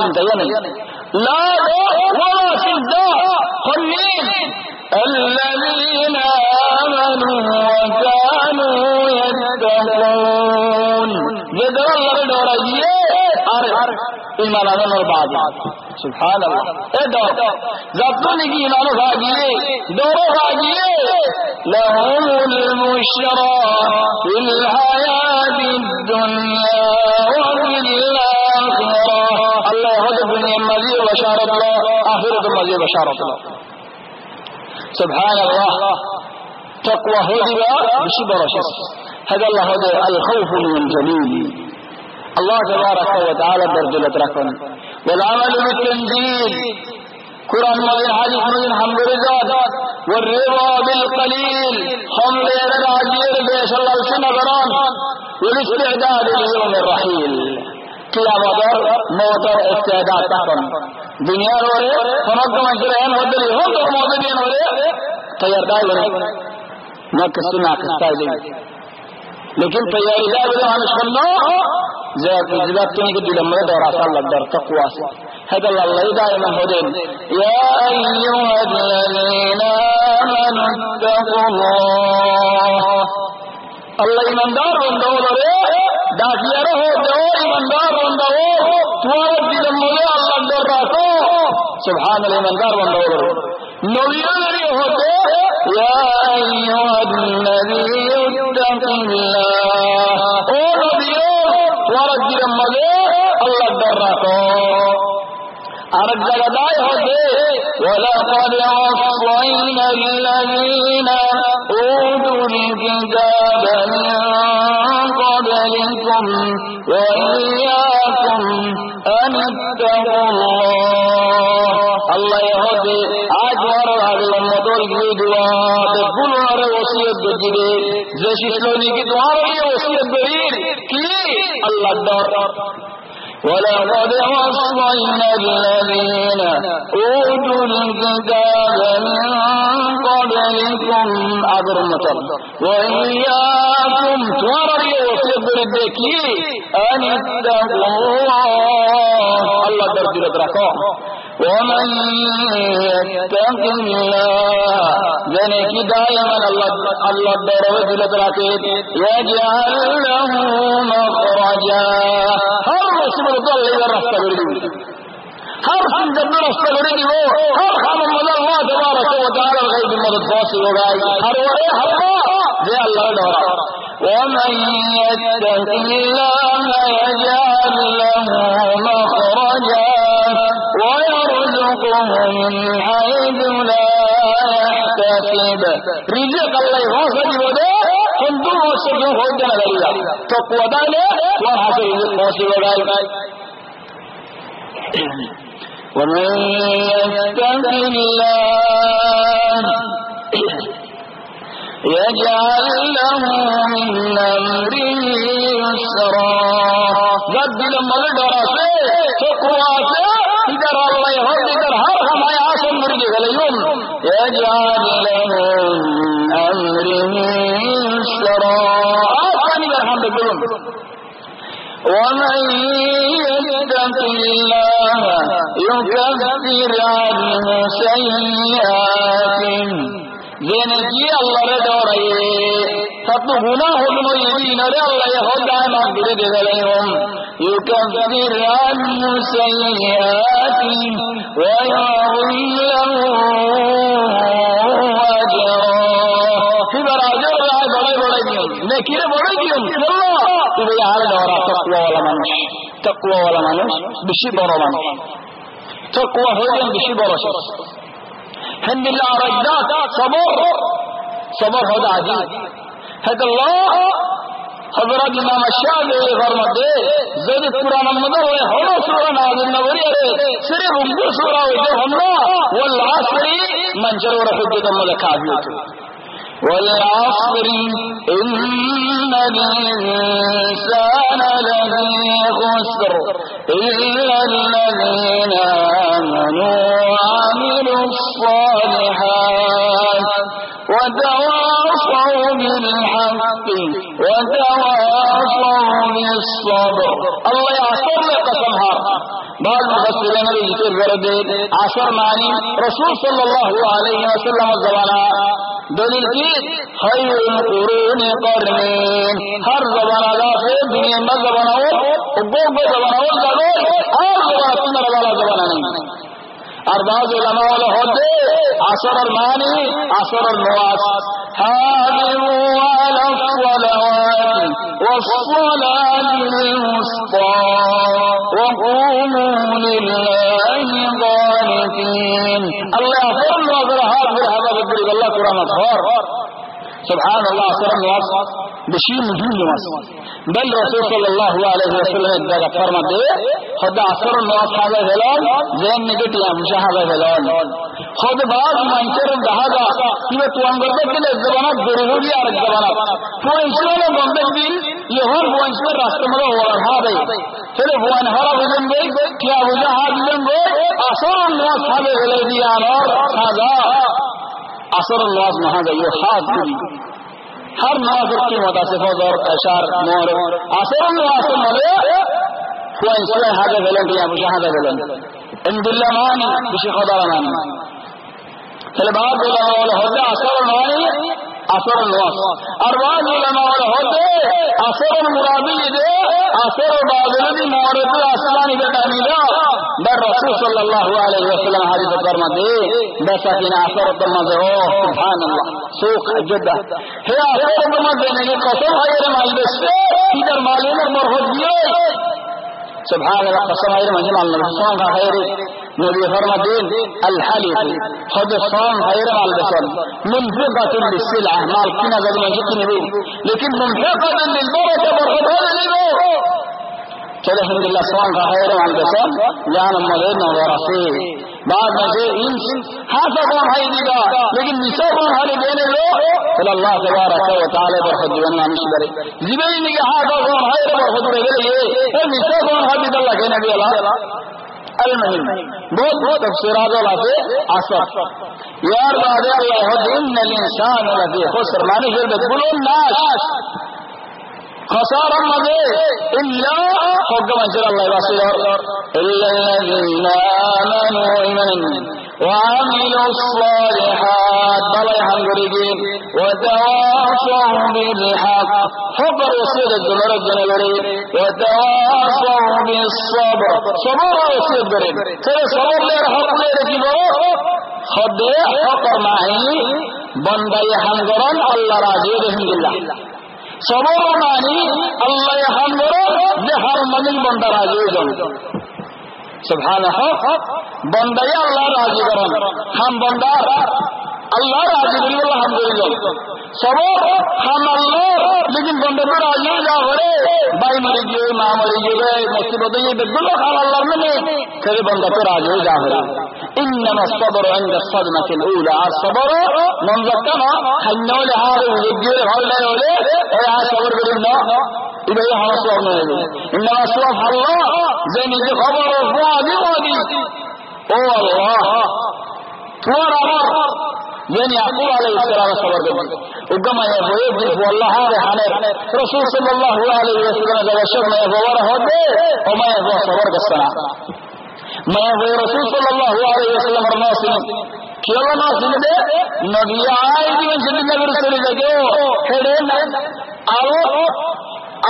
سنتين لا ولا سنتا خلين الذين آمنوا وكانوا يتقون يدر الله بدورجيه ایمان آنر بعد سبحان اللہ اے دور ضبطونی کی ایمانو بھاگیے دورو بھاگیے لهم البشرى في الحياة الدنيا وفي الآخرة الله يهد الدنيا مزيد بشارة الله آخرة مزيد بشارة الله سبحان الله تقوى هدى بشبر شخص هذا الله هدى الخوف من الجليل الله تبارك وتعالى درجة ركن والعمل بالتنزيل قرآن مجين حديث مجين حمد رزاد والرضا بالقليل حمل العجير بيش الله سنة بران والاستعداد ليوم الرحيل قيامة موتر استعداد تحكم دنيا روري فنقم انجرين ودري هم در موتدين وري تيار دائما ناكستنا كستايدين لیکن تیاری دائما ہمش اللہ زیادت تنی کے دل میں دورا صلی اللہ در تقوی سے هذا الله دائما هدين يا أيها الذين آمنوا اتقوا الله الله ایمان دار بندو لرے داخیہ رہو دو ایمان دار بندو توارد دل میں اللہ در راتو سبحان اللہ ایمان دار بندو لرے نبیوں لرے ہوتے يا أيها النبي اتق الله او نبیوں توارد دل میں اللہ در راتو عرق جگدائے ہوتے وَلَقَدْ وَصَّيْنَا الَّذِينَ أُوتُوا الْكِتَابَ مِنْ قَبْلِكُمْ وَإِيَّاكُمْ أَنِ اتَّقُوا اللَّهَ اللہ ہوتے آج وارا آگل امتول کی دعا تقبل وارا وصیت بجدے زششلونی کی دعا وارا وصیت بریر کی اللہ دار ولقد وصينا الذين أوتوا الكتاب من قبلكم عبر المطر وإياكم توري وصبر الدكي أن اتقوا الله درجة ركوع ومن يتق الله ذلك دائما الله درجة ركوع يجعل له مخرجا سبحان الله إذا رستغرقوا هر سنجد رستغرقوا هر خانم مدى الله تبارك وتعالى الغيب المدد فاصل وغاية هر وريه الله ذي الله دورا ومن يتق الله يجعل له مخرجا ويرزقه من حيث لا يحتسب رزق الله يغفر وده كنتم وسجن هدنا لله تقوى دانه وحسن رزق فاصل وغاية ومن يتق الله يجعل له من أمره يسرا جد لما لدرا سے تقوى سے ادھر اللہ ہر ادھر ہر ہمائے آسن مرگی غلیون يجعل له من أمره يسرا آسانی برحمد بلون ومن يتق الله يكفر عنه سيئاته زينكي الله ردوري فتو گناہ دنو يدين الله يهود عما قرد عليهم يكفر عنه سيئاته ويعظم له أجرا في براجر رأي بڑے بڑے ديون نكير بڑے ديون والله إذا يعلى دورا تقوى ولا منش تقوى ولا منش بشي برا منش تقوى هو بشي برا شخص هند الله رجدات صبر هذا عجيب هذا الله حضرات امام الشافعي فرماتے زید قرآن مدر ہوئے ہونو سورہ نازل نوری ہے صرف انگو سورہ ہوئے ہمنا والعصر منجر ورحجت ملکابیت والعصر إن الإنسان لفي خسر إلا الذين آمنوا وعملوا الصالحات وتواصوا بالحق وتواصوا بالصبر الله يعصر لك قسمها بعض مفسرین نے ذکر کرتے عصر معنی رسول صلی اللہ علیہ وسلم زمانہ دلیل کی خیر القرون قرنین ہر زمانہ دا سے دنیا میں زمانہ ہو بہت زمانہ ہو ضرور اور زمانہ تمہارا والا زمانہ نہیں اور بعض علماء ہوتے عصر المانی عصر النواس حافظوا على الصلوات والصلاة الوسطى وقوموا لله قانتين الله فرم وغير هذا بالدرجة الله قرآن أصفار سبحان الله عصر النواس بشيء مهم نواس بل رسول صلى الله عليه وسلم ادى فرما دے خود عصر النواس هذا هلال زين نگٹی ہمشہ هذا هلال خود بعض منکر دہادا کہ تو انگردے کے زبانات ضروری ہے زبانات تو انسان بندے بھی یہ ہر وہ انسان راستہ میں ہو رہا ہے پھر وہ انہارا وجن گئی کیا وجہ حاضر گئی عصر النواس هذا هلال اور هذا عصر النواس هذا يحاد ہر ناظر کی متصفات اور اشعار نور عصر النواس ملے هو انسان هذا هلال يا مشاهده هلال ان بالله ماني بشي خدا ماني فالبعض علماء ہوتے عصر المانی عصر النواس اور بعض علماء ہوتے عصر المرابی دے عصر البادلدی مورد الاسلانی بتانیدہ در رسول صلی اللہ علیہ وسلم حدیث فرما دے بساکین عصر الدمد ہو سبحان اللہ سوق جدہ ہے عصر الدمد دینے کی قسم غیر مالبس سے ادھر مالین مرخد دیئے سبحان الله قسم غير مجمع الصوم غير نبي فرمدين الحلف خذ الصوم غير البصر منفقة للسلعة مال كنا قد ما جئت نبي لكن منفقة للبركة برخبها للبو كده الحمد لله الصوم غير البصر جانا مدينة ورسيه بعد ما جاء انس حافظون هاي ديگا لیکن نسابون هاي دینے لو فلا اللہ تبارک و تعالی برخد دینے مشبری زبئی نگا حافظون هاي برخد دینے یہ نسابون هاي دید اللہ کے نبی اللہ المهم بہت تفسیرات اللہ سے عصر یار بعد اللہ حد ان الانسان لفی خسر معنی شرب کل الناس خسار مدے إلا حكم أنزل الله بصير إلا الذين آمنوا وعملوا الصالحات بلا يحنقرين وتواصوا بالحق حكم وصير الزمر الزنبري وتواصوا بالصبر صبر وصير الزنبري كده صبر لير حق لير كبرو خد حقر معي بندا يحنقران الله راضي بهم الله صبر معنی اللہ يحمر جہر منی بندہ راضی جن سبحانہ بندہ اللہ راضی کرن ہم بندہ اللہ راضی بلی اللہ ہم دے جن صبر ہم اللہ لیکن بندہ پر راضی جا بڑے بھائی مری گئے ماں مری گئے مصیبت یہ بالکل ہم اللہ میں کہ بندہ پر راضی جا بڑے انما الصبر عند الصدمة الاولى الصبر من ذكرنا حنول هذا ويجير هذا ولا يا صبر بالله اذا يا صبر انما صبر الله زين الخبر وادي او الله تورا يعني يعقوب عليه السلام صبر بالله وكما يقول والله هذا حنان رسول صلى الله عليه وسلم جب شرم يفور هده وما يفور صبر بالسنة ما يفور رسول صلى الله عليه وسلم الناصر كيلا ناصر ده نبي عايد من جدنا برسل ده هدين أو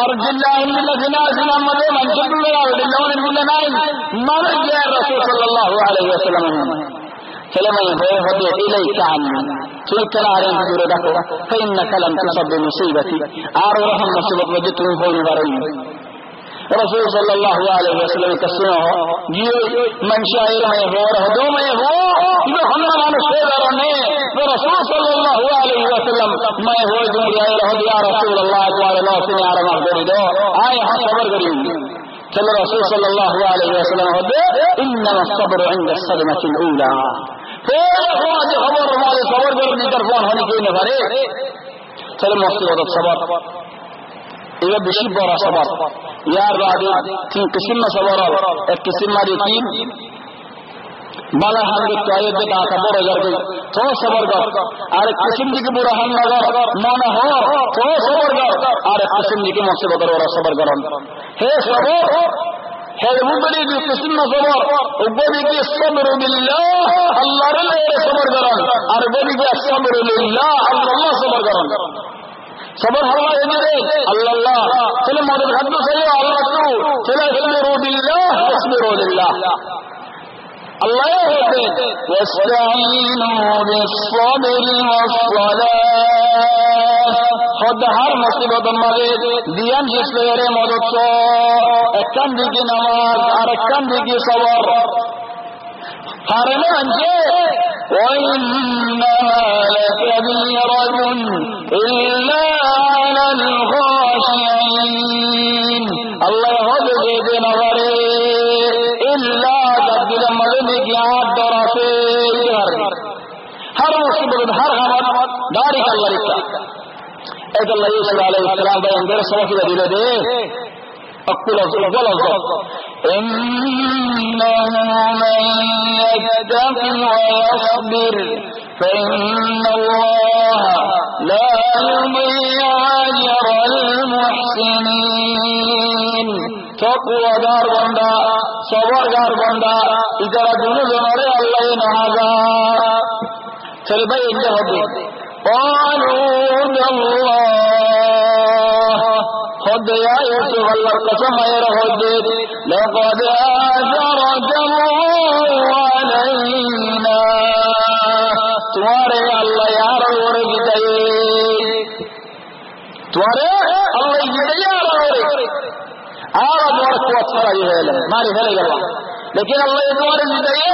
أرجو الله إن الذين آمنوا من جد الله ولله المنان ما رجع الرسول صلى الله عليه وسلم كلمة يفوه إليك عني تلك العالم تردك فإنك لم تصب بمصيبتي أعرضهم مصيبة وجدت من فون بريد رسول صلى الله عليه وسلم كسنه جيو من شاعر ما يفوه دو ما يفوه إذا حمنا عن الشيء ورسول صلى الله عليه وسلم ما يفوه جمعي يا رسول الله تعالى الله سنة عرم أخبره آي حق صبر قريب كما رسول صلى الله عليه وسلم إنما الصبر عند الصدمة الأولى فهذا خبر هذا صبر قرب نترفون هني كي نفره سلم وصل الصبر إذا بشيب ورا صبر يا بعد تين قسم صبر القسم مالكين بالا هم تو آیت کا صبر اگر تو صبر کر اور قسم کی برا ہم اگر مانا ہو تو صبر کر اور قسم کی مصیبت اور صبر کرو ہے صبر হেলবুবলি যে কিসমা সবর ওগদিকে সবর বিল্লাহ আল্লাহর লেগে সবর করেন আর ওগদিকে সবর লিল্লাহ আল্লাহ সবর করেন সবর আল্লাহ এদিকে আল্লাহ চলে মদের খাদ্য চাই আল্লাহ তো চলে সবর বিল্লাহ সবর লিল্লাহ আল্লাহ হতে ওয়াস্তাঈনু বিস-সাবরি ওয়াস-সালাহ খোদ হর মুসিবতের মাঝে দিয়ান জিসেরে মদত একখান দিকে নামাজ আর একখান দিকে সবর হারনে আনছে وَإِنَّهَا لَكَبِيرَةٌ إِلَّا عَلَى الْخَاشِعِينَ আল্লাহ হতে যে নগরে ইল্লা তাকবীরের মাঝে নিয়াত দরাতে হর মুসিবত হর হামত দারি আল্লাহর ইচ্ছা এক আল্লাহ ইউসুফ আলাইহিস সালাম বয়ান করে সবাইকে দিলে দে أقول إنه من يتق ويصبر فإن الله لا يضيع أجر المحسنين تقوى دار بندا صبر دار بندا إذا جنوب الله نهضا سلبي إنه قالوا الله خد يا يوسف الله قسم يا رهود لقد آثرك الله علينا تمہارے اللہ یار اور گئے تمہارے اللہ گئے یار اور اور کو اچھا یہ ہے ماری ہے لیکن اللہ تمہارے گئے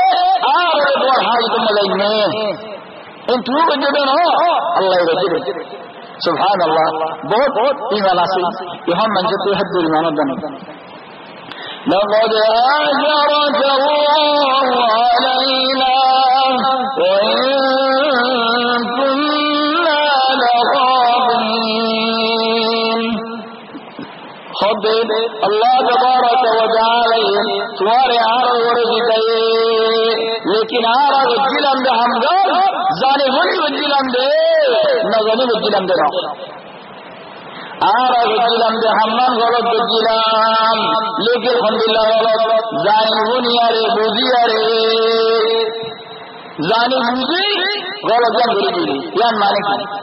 اور تمہارا حال تم لیں ان تو جو نہ اللہ رجب سبحان اللہ بہت ایمان حاصل یہاں منجت حد ایمان دن لقد آجرك الله علينا وإن كنا لغافلين خود اللہ تبارک و تعالی تمہارے آرہ ورزقے لیکن آرہ وجلم دے ہمگار زانے ہوئی وجلم دے نظنی وجلم دے آرہ وجلم دے ہمان غلط وجلم لیکن الحمدللہ غلط زانے ہوئی آرے بوزی آرے زانے بوزی غلط جان بوزی یان مانے کی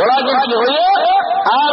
ولكن কি হয়ে আর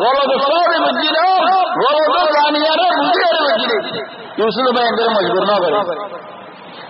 গলত সবে বদলাম গলত জানিয়ারে বুঝিয়ে বদলে ইউসুফ ভাই এর মজবুর না করে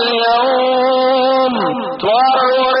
اليوم توارور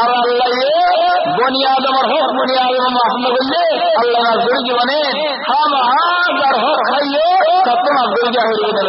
আর আল্লাহ বনি আদমের হক বনি আদম মাফ না করলে আল্লাহ মাফ জীবনে হাম হাজার হক খাইয়ে তত মাফ করে দেওয়া হয়ে গেল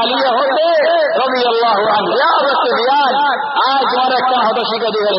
আলী হতে রাদিয়াল্লাহু আনহু ইয়া আবু জিয়াদ আজ তোমার একটা হতো শিখে দিবেন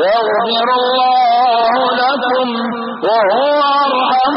يغفر الله لكم وهو ارحم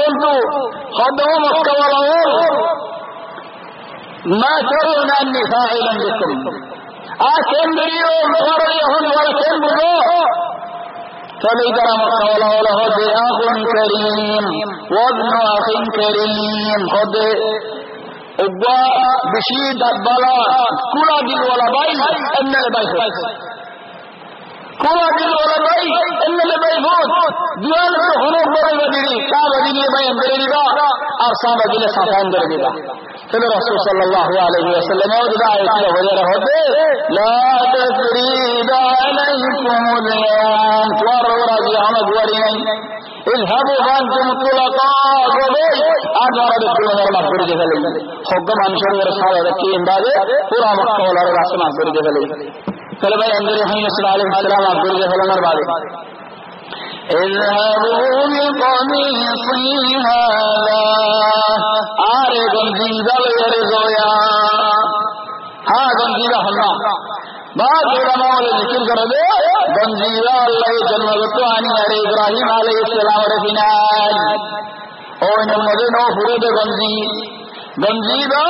বলতো খদম মক্কা ওয়ালাও ما ترون اني فاعلا بكم اكمريو وريهم ولكن بو فليدر مكة ولا هد اخ كريم وابن اخ كريم خد ابا بشيد البلاء كل دين ولا باي ان الباي كل دين ولا باي ان الباي فوت ديان هنور بره بدري کا بدري باي اندر ديبا اور صاحب دل صفان در ديبا چلو رسول صلی اللہ علیہ وسلم اور دعائے وغیرہ ہوتے لا تثريب عليكم اليوم ورضي عنك ورين اذهبوا فانتم طلقاء وبي اجر بكل مغفور جهل حكم انشر ورسال ركي اندازه پورا مکہ والا راستہ مغفور جهل چلو بھائی اندر ہیں صلی اللہ علیہ وسلم مغفور جهل نر بعد اذهبوا بقميصي هذا آرے گنجیدہ لے زویا ہاں گنجیدہ ہننا بعض علماء نے ذکر کر دے گنجیدہ اللہ جنت آنی ارے ابراہیم علیہ السلام رفینان اور نمدے نو فرد گنجیدہ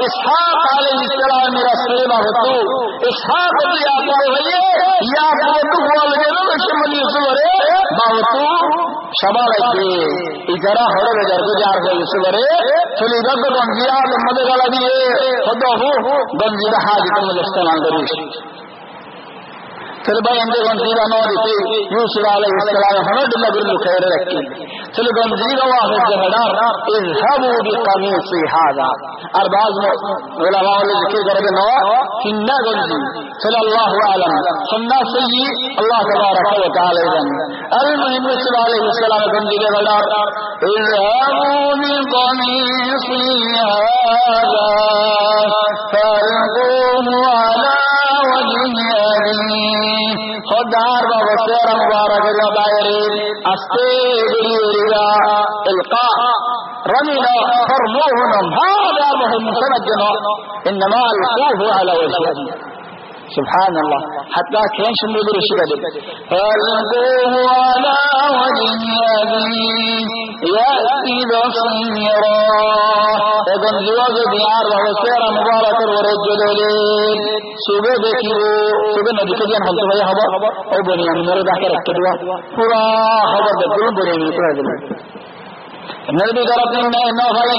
اسحاق علیہ السلام میرا سلیمہ ہوتو اسحاق تو یاقوب ہوئیے یاقوب تو ہوا لگے نو شمالی سورے باوتو সবাইকে এই যারা হরে বেজার গুজার হয়ে সুবরে চলি গদ গঞ্জিয়া মদে গলা দিয়ে হদহু গঞ্জিয়া হাজিতে ইস্তেমাল করিস চলে ভাই আমাদের গঞ্জিয়া নো দিতে ইউসুফ আলাইহিস সালাম হামদুলিল্লাহ বিল খায়র রাখি চলে গঞ্জিয়া ওয়াহিদ জহদার ইযহাবু বিকামিসি হাযা আর বাজ উলামা ওয়ালে জিকির করে নো কিন্না গঞ্জি চলে আল্লাহু আলাম সুন্নাহ সহি আল্লাহ তাবারাক ওয়া তাআলা জান المهم صلى الله عليه وسلم গঞ্জি জহদার ইযহাবু বিকামিসি হাযা ফালকুহু আলা ওয়াজহি خدار بابا سير مبارك الدائر استے بریرا القاء رمينا فرموهم هذا مهم سنجنا انما القوه على وجهه سبحان الله حتى كان شنو الشدد القوه على وجهه يأتي بصيرا اذن جواز ديار بابا سير مبارك ورجل صبح دیکھیو صبح نبی کے جان ہم تو بھائی خبر او بنی میرے داخل رکھ دیا پورا خبر دے پورا بنی پورا دل نبی طرف نے نہ بھائی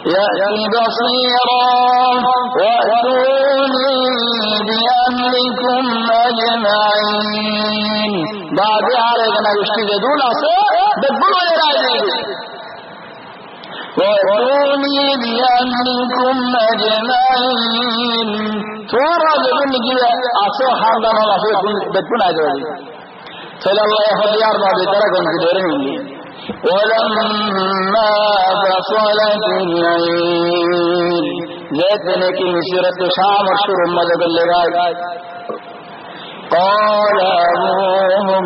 يأتي بصيرا وأتوني بأهلكم أجمعين بعد علينا يشتدون دبوا لراجعين وأتوني بأهلكم أجمعين تورد من جوا أسوأ حالا ما في دبوا أجمعين فلا الله يخلي أربعة درجة من دورهم ولما فصلت العيد زيت بنے کی مسیرت شام اور شروع مدد لگا قال أبوهم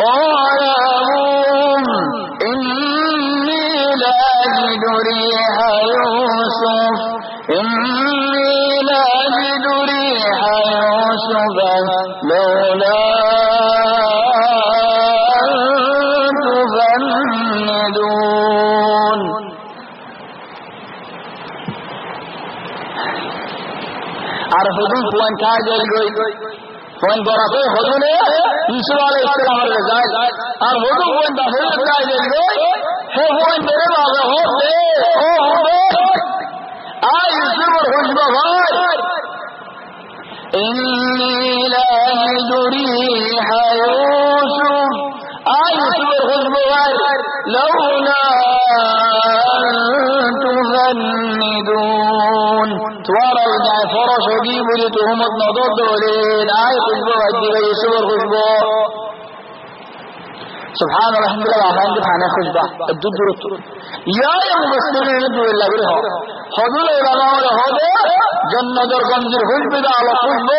قال أبوهم إني لأجد ريح يوسف إني لأجد ريح يوسف لولا تفندون আর হুজুর ফোন কাজ গই ফোন করাতে হুজুরে ঈসা আলাইহিস সালামের যায় আর হুজুর ফোন দাসের কাজ গই হে ফোন মেরে বাবা হবে ও হবে আই ইসুর হুজবা ভাই إني لأجد ريح يوسف آي يسوع الخشبوار لولا أن تفندون توارى الجاي فرش وجيبوا لتهمت نضد دولين آي خشبوار الجيب يسوع الخشبوار سبحان الله الحمد لله عفان دفعنا خشبة الدود رت يا مبسرين ندو الله بره خذوا العلماء لهذا جنة الغنجر خشبة على خشبة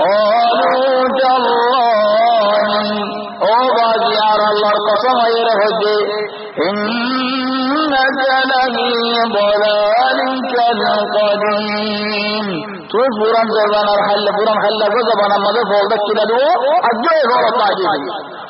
قالوا تالله او بازيار الله قسم يرهدي انك لفي ضلالك القديم تو پورن زبان حل پورن حل کو زبان مدد فوق كده دو اجو هو باجي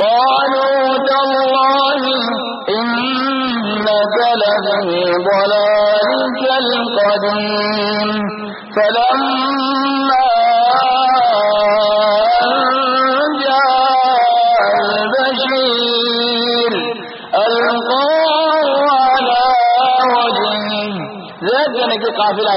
قالوا تالله إنك لفي ضلالك القديم فلما جاء البشير ألقاه على وجهه ذات جنة قافلة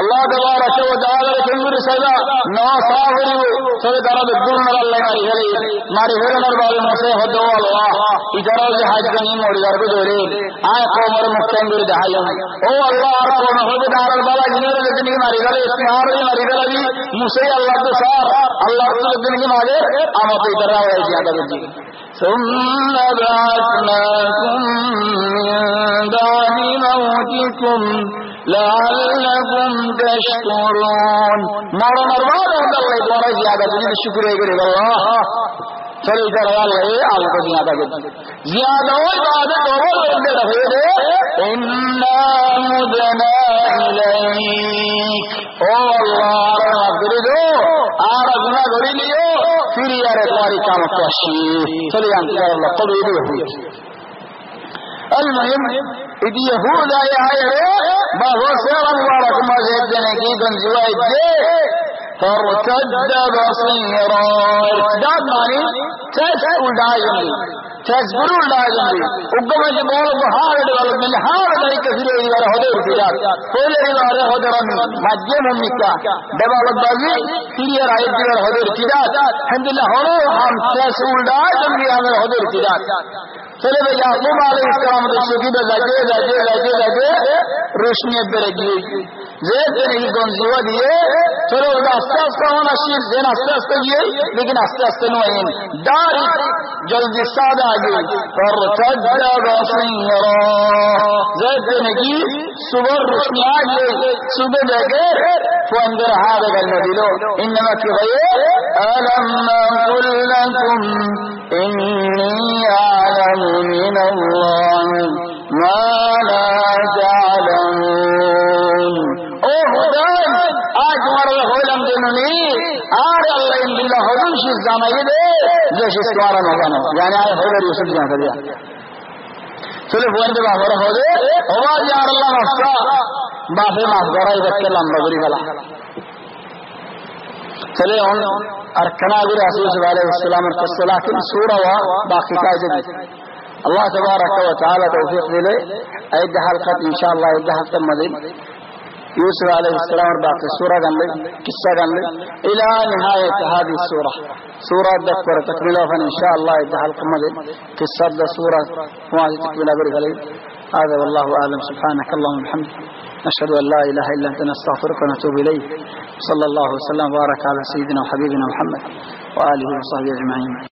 الله تبارك وتعالى تنظر سيدا نواصافه سيدا رب الدون الله ماري هرنا الباب المسيح الدواء الله إجراء حج جنين ورجال بدولين آي قوم المختم بردحيهم او الله أرقون حب دار الباب جنين لجنين ماري غلي استنهار ماري غلي مسيح الله تسار الله تلقنك ماري أما في دراء وإجيادة بجي ثم بعثناكم من بعد موتكم لعلكم تشكرون مرة مرة الله يدور زيادة بجي الشكر يقول الله چلو ادھر اللہ آپ کو زیادہ زیادہ عبادت اور اندر رہے انا مدنا الیک او اللہ اگر دو آرزنا گری لیو پھر یار تمہاری کام کوشی چلو انتظار اللہ قبل ہوئی المهم اذ يهود آئے بہو سیرا مبارک مزید دینے کی گنجوائی دے فارتد بصيرا ارتداد معنی تسكل داجنبي تسبرون داجنبي وقم جبال بحار دول من حار دای کثیر ایوار هده ارتداد کول ایوار هده رمی مجم مکا دبال بازی سیری رای دیوار هده ارتداد الحمدلله هرو هم تسكل داجنبي امر هده ارتداد چلے بھئی یعقوب علیہ السلام رسوکی لگے روشنیت برگی زید نے ہی گنزیوہ دیئے چلو آستے آستے ہونا شیر زین آستے آستے دیئے لیکن آستے آستے نوئین داری جلدی سادہ آگئی فارتد بصیرا زید نے کی صبح روشنی آگئی صبح دیکھے فاندر حادق المدلو انما کی غیر ألم أقل لكم إني أعلم من الله ما لا تعلمون او خدای آج مرد خولم دنونی آر اللہ ان باللہ حضور شیز زمائی دے جوش اسکوارا مگانو یعنی آئے حضور یوسف جان کر دیا چلے فوان دے باہر ہو دے ہوا جار اللہ مفتا باہر مفگرائی بکر لمبا گری گلا چلے ان ارکنا گر حسوس علیہ السلام القصہ لیکن سورہ باقی قائد الله تبارك وتعالى توفيق لي أيد حلقة إن شاء الله أيد حلقة مدين يوسف عليه السلام باقي سورة قال قصة قال إلى نهاية هذه السورة سورة ذكر تكملها إن شاء الله أيد حلقة مدين قصة سورة وهذه تكملها برجلين هذا والله أعلم سبحانك اللهم وبحمدك نشهد أن لا إله إلا أنت نستغفرك ونتوب إليك صلى الله وسلم وبارك على سيدنا وحبيبنا محمد وآله وصحبه أجمعين